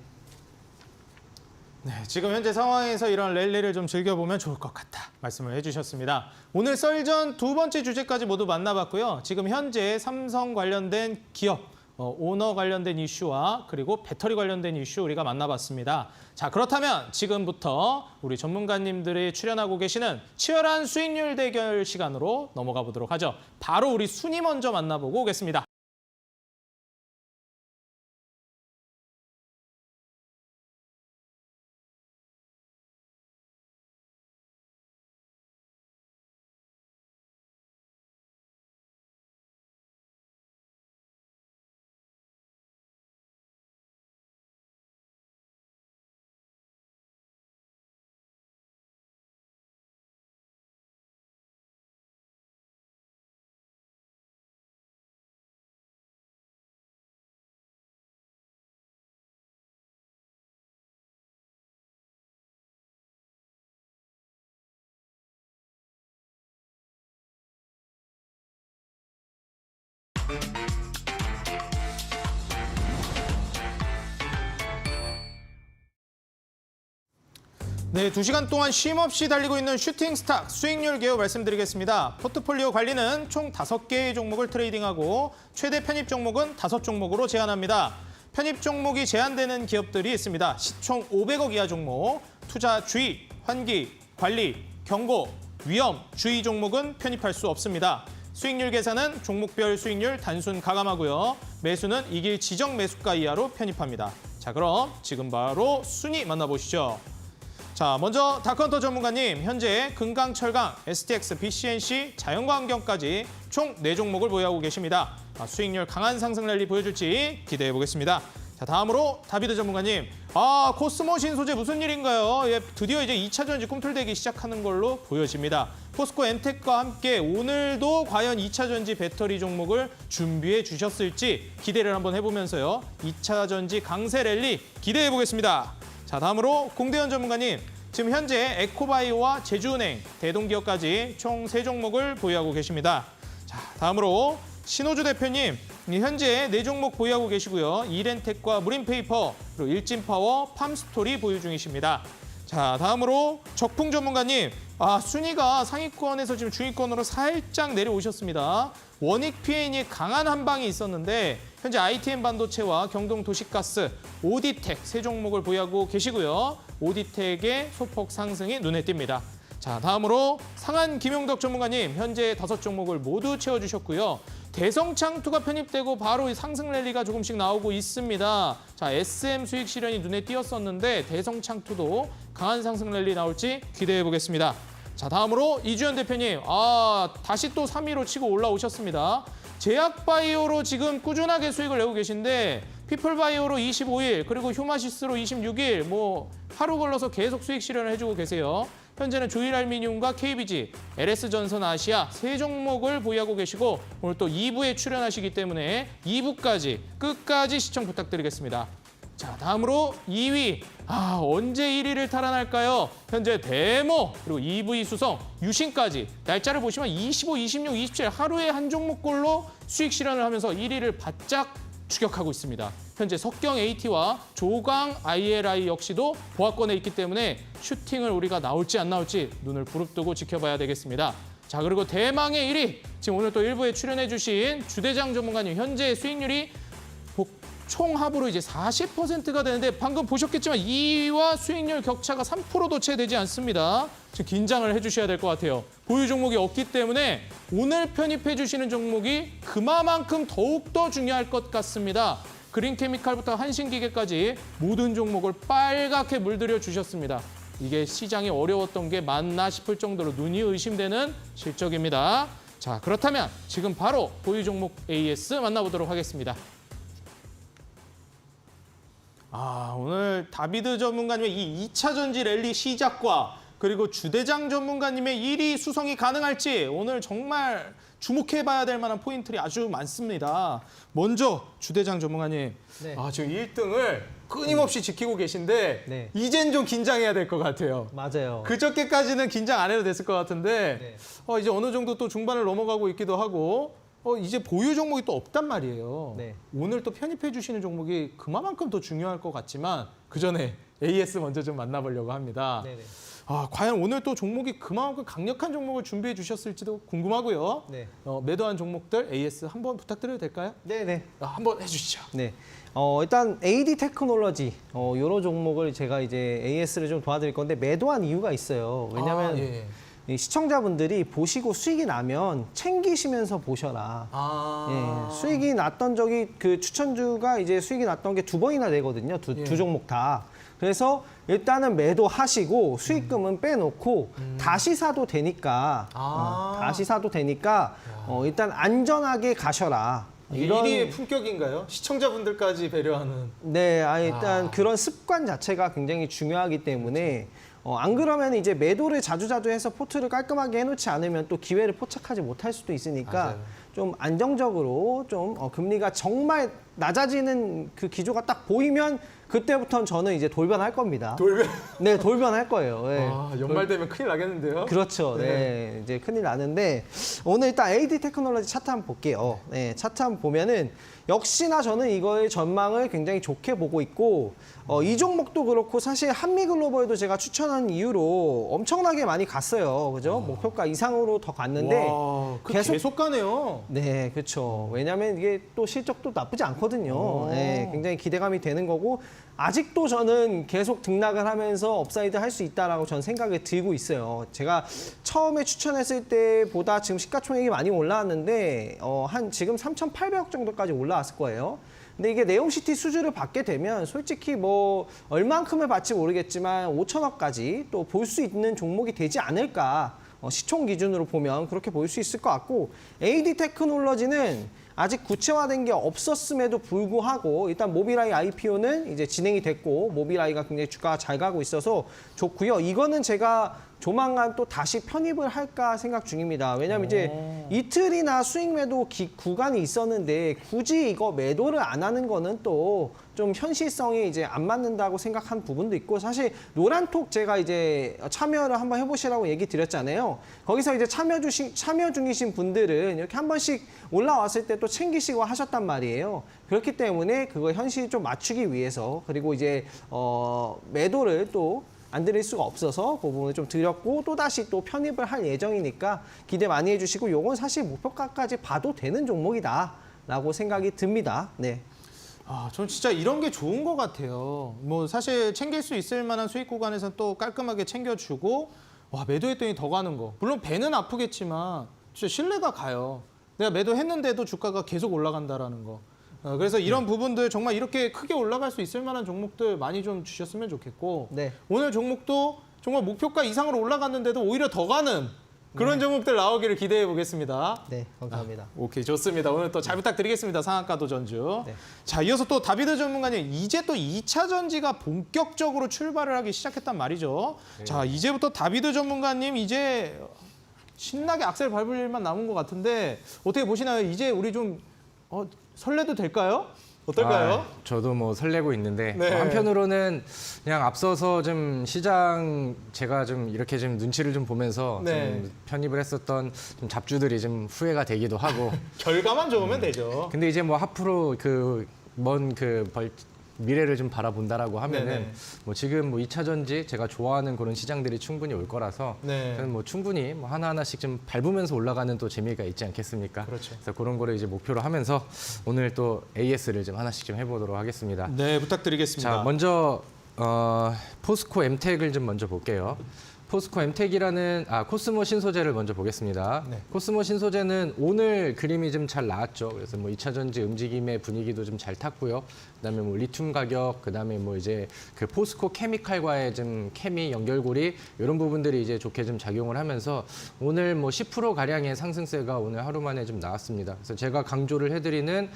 네, 지금 현재 상황에서 이런 랠리를 좀 즐겨보면 좋을 것 같다 말씀을 해주셨습니다. 오늘 썰전 두 번째 주제까지 모두 만나봤고요. 지금 현재 삼성 관련된 기업, 오너 관련된 이슈와 그리고 배터리 관련된 이슈 우리가 만나봤습니다. 자, 그렇다면 지금부터 우리 전문가님들이 출연하고 계시는 치열한 수익률 대결 시간으로 넘어가 보도록 하죠. 바로 우리 순위 먼저 만나보고 오겠습니다. 네, 2시간 동안 쉼없이 달리고 있는 슈팅 스탁 수익률 개요 말씀드리겠습니다. 포트폴리오 관리는 총 5개의 종목을 트레이딩하고 최대 편입 종목은 5종목으로 제한합니다. 편입 종목이 제한되는 기업들이 있습니다. 시총 500억 이하 종목, 투자 주의, 환기, 관리, 경고, 위험, 주의 종목은 편입할 수 없습니다. 수익률 계산은 종목별 수익률 단순 가감하고요. 매수는 이길 지정 매수가 이하로 편입합니다. 자, 그럼 지금 바로 순위 만나보시죠. 자, 먼저 다크헌터 전문가님, 현재 금강, 철강, STX, BCNC, 자연과 환경까지 총 4종목을 보유하고 계십니다. 수익률 강한 상승 랠리 보여줄지 기대해 보겠습니다. 자, 다음으로 다비드 전문가님, 코스모 신소재 무슨 일인가요? 예, 드디어 이제 2차 전지 꿈틀대기 시작하는 걸로 보여집니다. 포스코 엔텍과 함께 오늘도 과연 2차 전지 배터리 종목을 준비해 주셨을지 기대를 한번 해보면서요. 2차 전지 강세 랠리 기대해 보겠습니다. 자, 다음으로 공대현 전문가님, 지금 현재 에코바이오와 제주은행, 대동기업까지 총 3종목을 보유하고 계십니다. 자, 다음으로 신호주 대표님, 현재 4종목 보유하고 계시고요. 이렌텍과 무림페이퍼, 그리고 일진파워, 팜스토리 보유 중이십니다. 자, 다음으로 적풍 전문가님, 순위가 상위권에서 지금 중위권으로 살짝 내려오셨습니다. 원익 PN이 강한 한방이 있었는데 현재 ITM 반도체와 경동 도시가스, 오디텍 3종목을 보유하고 계시고요. 오디텍의 소폭 상승이 눈에 띕니다. 자, 다음으로 상한 김용덕 전문가님, 현재 5종목을 모두 채워주셨고요. 대성창투가 편입되고 바로 이 상승 랠리가 조금씩 나오고 있습니다. 자, SM 수익 실현이 눈에 띄었었는데 대성창투도 강한 상승 랠리 나올지 기대해 보겠습니다. 자, 다음으로 이주연 대표님, 다시 또 3위로 치고 올라오셨습니다. 제약바이오로 지금 꾸준하게 수익을 내고 계신데 피플바이오로 25일, 그리고 휴마시스로 26일, 하루 걸러서 계속 수익 실현을 해주고 계세요. 현재는 조일알미늄과 KBG, LS전선 아시아 3종목을 보유하고 계시고 오늘 또 2부에 출연하시기 때문에 2부까지 끝까지 시청 부탁드리겠습니다. 자, 다음으로 2위. 언제 1위를 탈환할까요? 현재 데모, 그리고 EV 수성, 유신까지 날짜를 보시면 25, 26, 27 하루에 한 종목꼴로 수익 실현을 하면서 1위를 바짝 추격하고 있습니다. 현재 석경 AT와 조강 ILI 역시도 보합권에 있기 때문에 슈팅을 우리가 나올지 안 나올지 눈을 부릅뜨고 지켜봐야 되겠습니다. 자, 그리고 대망의 1위. 지금 오늘 또 일부에 출연해 주신 주대장 전문가님, 현재 수익률이 총합으로 이제 40%가 되는데 방금 보셨겠지만 2위와 수익률 격차가 3%도 채 되지 않습니다. 지금 긴장을 해주셔야 될 것 같아요. 보유 종목이 없기 때문에 오늘 편입해 주시는 종목이 그만큼 더욱더 중요할 것 같습니다. 그린케미칼부터 한신기계까지 모든 종목을 빨갛게 물들여 주셨습니다. 이게 시장이 어려웠던 게 맞나 싶을 정도로 눈이 의심되는 실적입니다. 자, 그렇다면 지금 바로 보유 종목 AS 만나보도록 하겠습니다. 오늘 다비드 전문가님의 이 2차 전지 랠리 시작과 그리고 주대장 전문가님의 1위 수성이 가능할지 오늘 정말 주목해봐야 될 만한 포인트들이 아주 많습니다. 먼저 주대장 전문가님,
네.
지금 1등을 끊임없이 지키고 계신데
네.
이젠 좀 긴장해야 될 것 같아요.
맞아요.
그저께까지는 긴장 안 해도 됐을 것 같은데
네.
이제 어느 정도 또 중반을 넘어가고 있기도 하고 이제 보유 종목이 또 없단 말이에요.
네.
오늘 또 편입해 주시는 종목이 그만큼 더 중요할 것 같지만 그 전에 AS 먼저 좀 만나보려고 합니다.
네네.
과연 오늘 또 종목이 그만큼 강력한 종목을 준비해 주셨을지도 궁금하고요.
네.
매도한 종목들 AS 한번 부탁드려도 될까요?
네네.
한번 해주시죠.
네. 일단 AD 테크놀로지 이런 종목을 제가 이제 AS를 좀 도와드릴 건데 매도한 이유가 있어요. 왜냐하면
예.
이 시청자분들이 보시고 수익이 나면 챙기시면서 보셔라. 예, 수익이 났던 적이 그 추천주가 이제 수익이 났던 게 2번이나 되거든요. 두 종목 다. 그래서 일단은 매도하시고 수익금은 빼놓고 다시 사도 되니까 다시 사도 되니까 일단 안전하게 가셔라.
이런 1위의 품격인가요? 시청자분들까지 배려하는.
네, 일단 그런 습관 자체가 굉장히 중요하기 때문에 안 그러면 이제 매도를 자주자주 해서 포트를 깔끔하게 해놓지 않으면 또 기회를 포착하지 못할 수도 있으니까
맞아요.
좀 안정적으로 좀 금리가 정말 낮아지는 그 기조가 딱 보이면 그때부터는 저는 이제 돌변할 겁니다.
돌변.
네, 돌변할 거예요. 네.
연말 되면 큰일 나겠는데요.
그렇죠. 네. 이제 큰일 나는데 오늘 일단 AD 테크놀로지 차트 한번 볼게요. 네, 차트 한번 보면은 역시나 저는 이거의 전망을 굉장히 좋게 보고 있고 이 종목도 그렇고 사실 한미글로벌도 제가 추천한 이유로 엄청나게 많이 갔어요. 그죠? 목표가 이상으로 더 갔는데
와, 계속 가네요.
네, 그렇죠. 왜냐하면 이게 또 실적도 나쁘지 않거든요. 네, 굉장히 기대감이 되는 거고 아직도 저는 계속 등락을 하면서 업사이드 할 수 있다라고 저는 생각이 들고 있어요. 제가 처음에 추천했을 때보다 지금 시가총액이 많이 올라왔는데 한 지금 3,800억 정도까지 올라왔을 거예요. 근데 이게 네옴시티 수주를 받게 되면 솔직히 뭐 얼만큼을 받지 모르겠지만 5천억까지 또 볼 수 있는 종목이 되지 않을까. 시총 기준으로 보면 그렇게 보일 수 있을 것 같고 AD 테크놀로지는 아직 구체화된 게 없었음에도 불구하고 일단 모빌아이 IPO는 이제 진행이 됐고 모빌아이가 굉장히 주가가 잘 가고 있어서 좋고요. 이거는 제가 조만간 또 다시 편입을 할까 생각 중입니다. 왜냐하면 이제 이틀이나 수익 매도 구간이 있었는데 굳이 이거 매도를 안 하는 거는 또 좀 현실성이 이제 안 맞는다고 생각한 부분도 있고 사실 노란톡 제가 이제 참여를 한번 해보시라고 얘기 드렸잖아요. 거기서 이제 참여 중이신 분들은 이렇게 한 번씩 올라왔을 때 또 챙기시고 하셨단 말이에요. 그렇기 때문에 그거 현실 좀 맞추기 위해서 그리고 이제 매도를 또 안 드릴 수가 없어서 그 부분을 좀 드렸고 또다시 또 편입을 할 예정이니까 기대 많이 해주시고 요건 사실 목표가까지 봐도 되는 종목이다라고 생각이 듭니다. 네.
전 진짜 이런 게 좋은 것 같아요. 뭐 사실 챙길 수 있을 만한 수익 구간에서 또 깔끔하게 챙겨주고 와 매도했더니 더 가는 거. 물론 배는 아프겠지만 진짜 신뢰가 가요. 내가 매도했는데도 주가가 계속 올라간다라는 거. 그래서 이런 부분들 정말 이렇게 크게 올라갈 수 있을 만한 종목들 많이 좀 주셨으면 좋겠고
네.
오늘 종목도 정말 목표가 이상으로 올라갔는데도 오히려 더 가는 그런 종목들 나오기를 기대해 보겠습니다.
네, 감사합니다.
오케이, 좋습니다. 오늘 또 잘 부탁드리겠습니다. 상한가도 전주.
네.
자, 이어서 또 다비드 전문가님, 이제 또 2차 전지가 본격적으로 출발을 하기 시작했단 말이죠. 자, 이제부터 다비드 전문가님 이제 신나게 악셀 밟을 일만 남은 것 같은데 어떻게 보시나요? 이제 우리 좀 설레도 될까요? 어떨까요?
저도 뭐 설레고 있는데
네.
한편으로는 그냥 앞서서 좀 시장 제가 좀 이렇게 좀 눈치를 좀 보면서
네.
좀 편입을 했었던 좀 잡주들이 좀 후회가 되기도 하고
결과만 좋으면 되죠.
근데 이제 뭐 앞으로 미래를 좀 바라본다라고 하면은
네네.
뭐 지금 뭐 2차 전지 제가 좋아하는 그런 시장들이 충분히 올 거라서
네.
저는 뭐 충분히 뭐 하나하나씩 좀 밟으면서 올라가는 또 재미가 있지 않겠습니까?
그렇죠.
그래서 그런 거를 이제 목표로 하면서 오늘 또 AS를 좀 하나씩 좀 해보도록 하겠습니다.
네, 부탁드리겠습니다.
자, 먼저 포스코 엠텍을 좀 먼저 볼게요. 포스코 엠텍이라는 코스모 신소재를 먼저 보겠습니다.
네.
코스모 신소재는 오늘 그림이 좀 잘 나왔죠. 그래서 뭐 2차 전지 움직임의 분위기도 좀 잘 탔고요. 그다음에 뭐 리튬 가격, 그다음에 뭐 이제 그 포스코 케미칼과의 좀 케미 연결고리 이런 부분들이 이제 좋게 좀 작용을 하면서 오늘 뭐 10% 가량의 상승세가 오늘 하루 만에 좀 나왔습니다. 그래서 제가 강조를 해드리는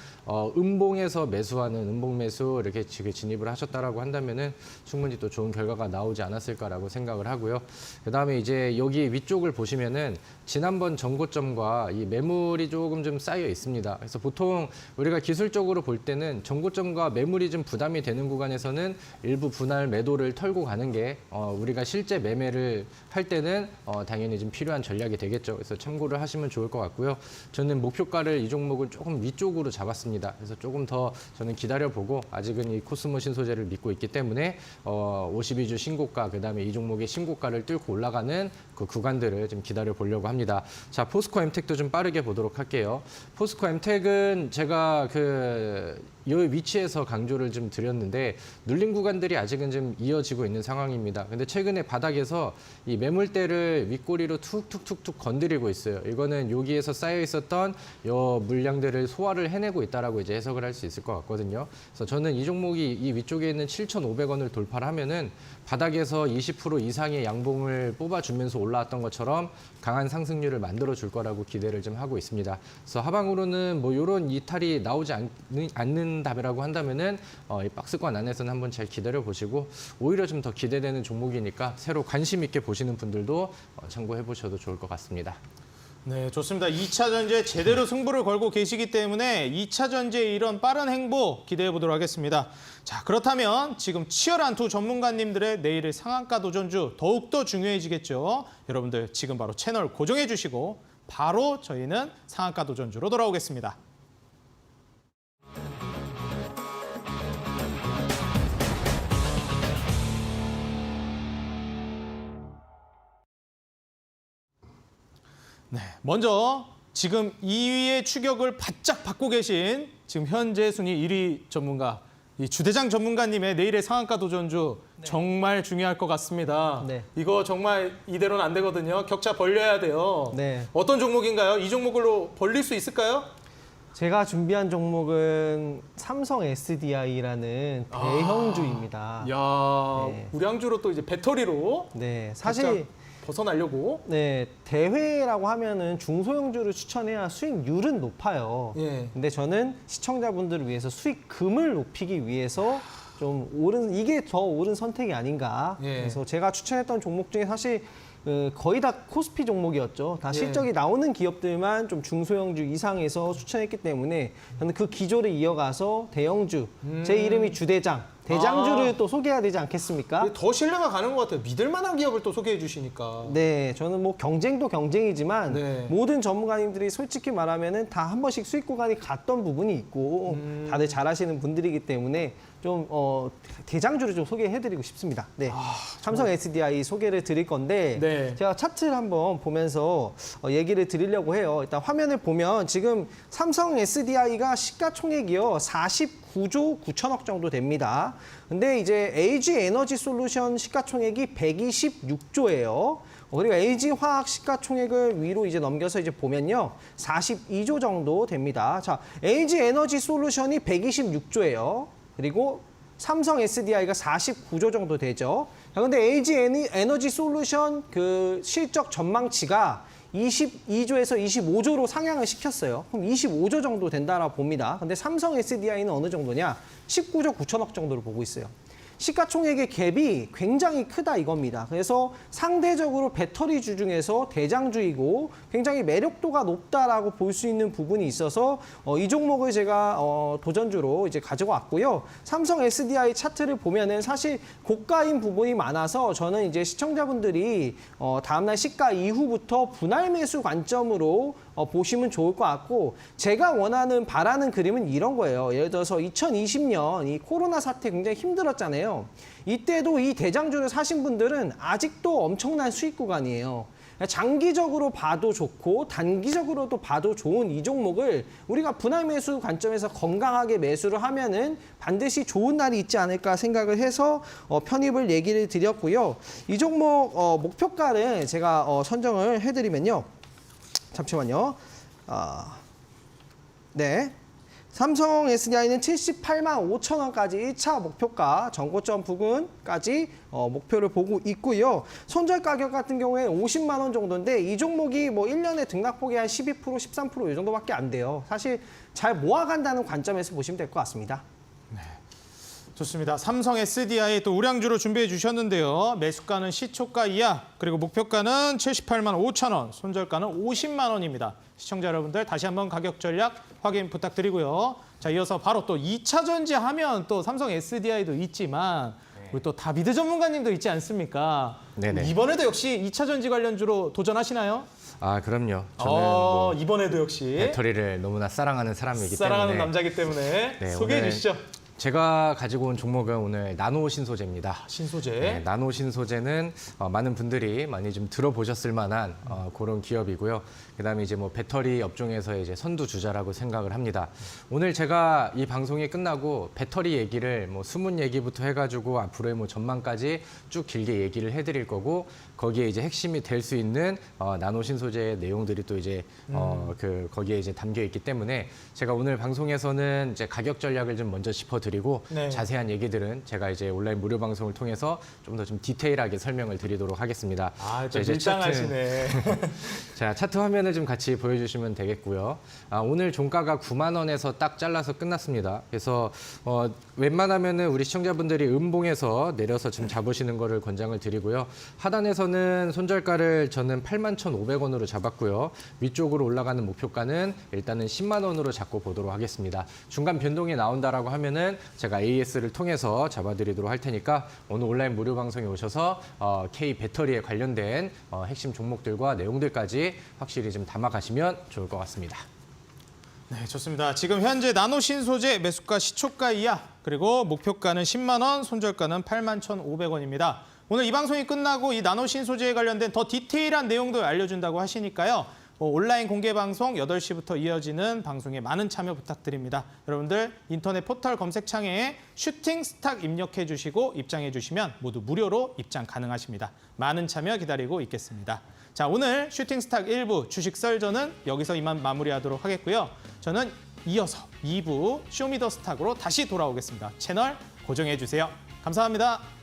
음봉에서 매수하는 음봉 매수 이렇게 진입을 하셨다라고 한다면은 충분히 또 좋은 결과가 나오지 않았을까라고 생각을 하고요. 그다음에 이제 여기 위쪽을 보시면은 지난번 전고점과 이 매물이 조금 좀 쌓여 있습니다. 그래서 보통 우리가 기술적으로 볼 때는 전고점과 매물이 좀 부담이 되는 구간에서는 일부 분할 매도를 털고 가는 게 우리가 실제 매매를 할 때는 당연히 좀 필요한 전략이 되겠죠. 그래서 참고를 하시면 좋을 것 같고요. 저는 목표가를 이 종목은 조금 위쪽으로 잡았습니다. 그래서 조금 더 저는 기다려보고 아직은 이 코스모 신소재를 믿고 있기 때문에 52주 신고가 그다음에 이 종목의 신고가를 뚫고 올라가는 그 구간들을 좀 기다려 보려고 합니다. 자, 포스코 엠텍도 좀 빠르게 보도록 할게요. 포스코 엠텍은 제가 이 위치에서 강조를 좀 드렸는데 눌린 구간들이 아직은 좀 이어지고 있는 상황입니다. 근데 최근에 바닥에서 이 매물대를 윗꼬리로 툭툭툭툭 건드리고 있어요. 이거는 여기에서 쌓여 있었던 요 물량들을 소화를 해내고 있다라고 이제 해석을 할 수 있을 것 같거든요. 그래서 저는 이 종목이 이 위쪽에 있는 7,500원을 돌파를 하면은 바닥에서 20% 이상의 양봉을 뽑아주면서 올라왔던 것처럼 강한 상승률을 만들어 줄 거라고 기대를 좀 하고 있습니다. 그래서 하방으로는 뭐 이런 이탈이 나오지 않는 답이라고 한다면은 이 박스권 안에서는 한번 잘 기다려 보시고 오히려 좀 더 기대되는 종목이니까 새로 관심 있게 보시는 분들도 참고해 보셔도 좋을 것 같습니다.
네, 좋습니다. 2차 전지에 제대로 승부를 걸고 계시기 때문에 2차 전지의 이런 빠른 행보 기대해 보도록 하겠습니다. 자, 그렇다면 지금 치열한 두 전문가님들의 내일의 상한가 도전주 더욱더 중요해지겠죠. 여러분들 지금 바로 채널 고정해 주시고 바로 저희는 상한가 도전주로 돌아오겠습니다. 네, 먼저 지금 2위의 추격을 바짝 받고 계신 지금 현재 순위 1위 전문가 이 주대장 전문가님의 내일의 상한가 도전주 정말 중요할 것 같습니다.
네.
이거 정말 이대로는 안 되거든요. 격차 벌려야 돼요.
네.
어떤 종목인가요? 이 종목으로 벌릴 수 있을까요?
제가 준비한 종목은 삼성 SDI라는 대형주입니다.
야,
네.
우량주로 또 이제 배터리로
네,
사실
사실
벗어나려고.
네, 대회라고 하면은 중소형주를 추천해야 수익률은 높아요.
예.
근데 저는 시청자분들을 위해서 수익금을 높이기 위해서 좀 이게 더 옳은 선택이 아닌가.
예.
그래서 제가 추천했던 종목 중에 사실 거의 다 코스피 종목이었죠. 다
예.
실적이 나오는 기업들만 좀 중소형주 이상에서 추천했기 때문에 저는 그 기조를 이어가서 대형주, 제 이름이 주대장, 대장주를 또 소개해야 되지 않겠습니까?
더 신뢰가 가는 것 같아요. 믿을 만한 기업을 또 소개해 주시니까.
네, 저는 뭐 경쟁도 경쟁이지만
네.
모든 전문가님들이 솔직히 말하면은 다 한 번씩 수익 구간이 갔던 부분이 있고 다들 잘하시는 분들이기 때문에 좀 대장주를 좀 소개해드리고 싶습니다. 네, 삼성 SDI 소개를 드릴 건데
네.
제가 차트를 한번 보면서 얘기를 드리려고 해요. 일단 화면을 보면 지금 삼성 SDI가 시가총액이요 49조 9천억 정도 됩니다. 근데 이제 LG 에너지 솔루션 시가총액이 126조예요. 그리고 LG 화학 시가총액을 위로 이제 넘겨서 이제 보면요. 42조 정도 됩니다. 자, LG 에너지 솔루션이 126조예요. 그리고 삼성 SDI가 49조 정도 되죠. 자, 근데 LG 에너지 솔루션 그 실적 전망치가 22조에서 25조로 상향을 시켰어요. 그럼 25조 정도 된다라고 봅니다. 근데 삼성 SDI는 어느 정도냐? 19조 9천억 정도를 보고 있어요. 시가총액의 갭이 굉장히 크다 이겁니다. 그래서 상대적으로 배터리주 중에서 대장주이고 굉장히 매력도가 높다라고 볼 수 있는 부분이 있어서 이 종목을 제가 도전주로 이제 가지고 왔고요. 삼성 SDI 차트를 보면은 사실 고가인 부분이 많아서 저는 이제 시청자분들이 다음날 시가 이후부터 분할 매수 관점으로 보시면 좋을 것 같고 제가 바라는 그림은 이런 거예요. 예를 들어서 2020년 이 코로나 사태 굉장히 힘들었잖아요. 이때도 이 대장주를 사신 분들은 아직도 엄청난 수익 구간이에요. 장기적으로 봐도 좋고 단기적으로도 봐도 좋은 이 종목을 우리가 분할 매수 관점에서 건강하게 매수를 하면은 반드시 좋은 날이 있지 않을까 생각을 해서 편입을 얘기를 드렸고요. 이 종목 목표가를 제가 선정을 해드리면요. 잠시만요. 네. 삼성 SDI는 78만 5천 원까지 1차 목표가 전고점 부근까지 목표를 보고 있고요. 손절 가격 같은 경우에 50만 원 정도인데 이 종목이 뭐 1년에 등락폭이 한 12%, 13% 이 정도밖에 안 돼요. 사실 잘 모아간다는 관점에서 보시면 될 것 같습니다.
좋습니다. 삼성 SDI 또 우량주로 준비해 주셨는데요. 매수가는 시초가 이하, 그리고 목표가는 78만 5천 원, 손절가는 50만 원입니다. 시청자 여러분들 다시 한번 가격 전략 확인 부탁드리고요. 자, 이어서 바로 또 2차 전지 하면 또 삼성 SDI도 있지만 우리 또 다비드 전문가님도 있지 않습니까?
네네.
이번에도 역시 2차 전지 관련주로 도전하시나요?
아, 그럼요. 저는 뭐
이번에도 역시
배터리를 너무나 사랑하는 사람이기
사랑하는
때문에
남자이기 때문에
네,
소개해
오늘
주시죠.
제가 가지고 온 종목은 오늘 나노 신소재입니다.
신소재.
네, 나노 신소재는 많은 분들이 많이 좀 들어보셨을 만한 그런 기업이고요. 그다음에 이제 뭐 배터리 업종에서 이제 선두주자라고 생각을 합니다. 오늘 제가 이 방송이 끝나고 배터리 얘기를 뭐 수문 얘기부터 해가지고 앞으로의 뭐 전망까지 쭉 길게 얘기를 해드릴 거고 거기에 이제 핵심이 될 수 있는 나노 신소재의 내용들이 또 이제 거기에 이제 담겨 있기 때문에 제가 오늘 방송에서는 이제 가격 전략을 좀 먼저 짚어드릴 드리고
네.
자세한 얘기들은 제가 이제 온라인 무료 방송을 통해서 좀 더 좀 디테일하게 설명을 드리도록 하겠습니다.
아,
자,
좀 밀당하시네.
자, 차트 화면을 좀 같이 보여주시면 되겠고요. 오늘 종가가 9만 원에서 딱 잘라서 끝났습니다. 그래서 웬만하면은 우리 시청자분들이 음봉에서 내려서 좀 잡으시는 거를 권장을 드리고요. 하단에서는 손절가를 저는 81,500원으로 잡았고요. 위쪽으로 올라가는 목표가는 일단은 10만 원으로 잡고 보도록 하겠습니다. 중간 변동이 나온다라고 하면은 제가 AS를 통해서 잡아드리도록 할 테니까 오늘 온라인 무료 방송에 오셔서 K 배터리에 관련된 핵심 종목들과 내용들까지 확실히 좀 담아가시면 좋을 것 같습니다.
네, 좋습니다. 지금 현재 나노 신소재 매수가 시초가 이하, 그리고 목표가는 10만 원, 손절가는 81,500원입니다. 오늘 이 방송이 끝나고 이 나노 신소재에 관련된 더 디테일한 내용도 알려준다고 하시니까요. 온라인 공개 방송 8시부터 이어지는 방송에 많은 참여 부탁드립니다. 여러분들 인터넷 포털 검색창에 슈팅 스탁 입력해 주시고 입장해 주시면 모두 무료로 입장 가능하십니다. 많은 참여 기다리고 있겠습니다. 자, 오늘 슈팅 스탁 1부 주식 썰전은 여기서 이만 마무리하도록 하겠고요. 저는 이어서 2부 쇼미더 스탁으로 다시 돌아오겠습니다. 채널 고정해 주세요. 감사합니다.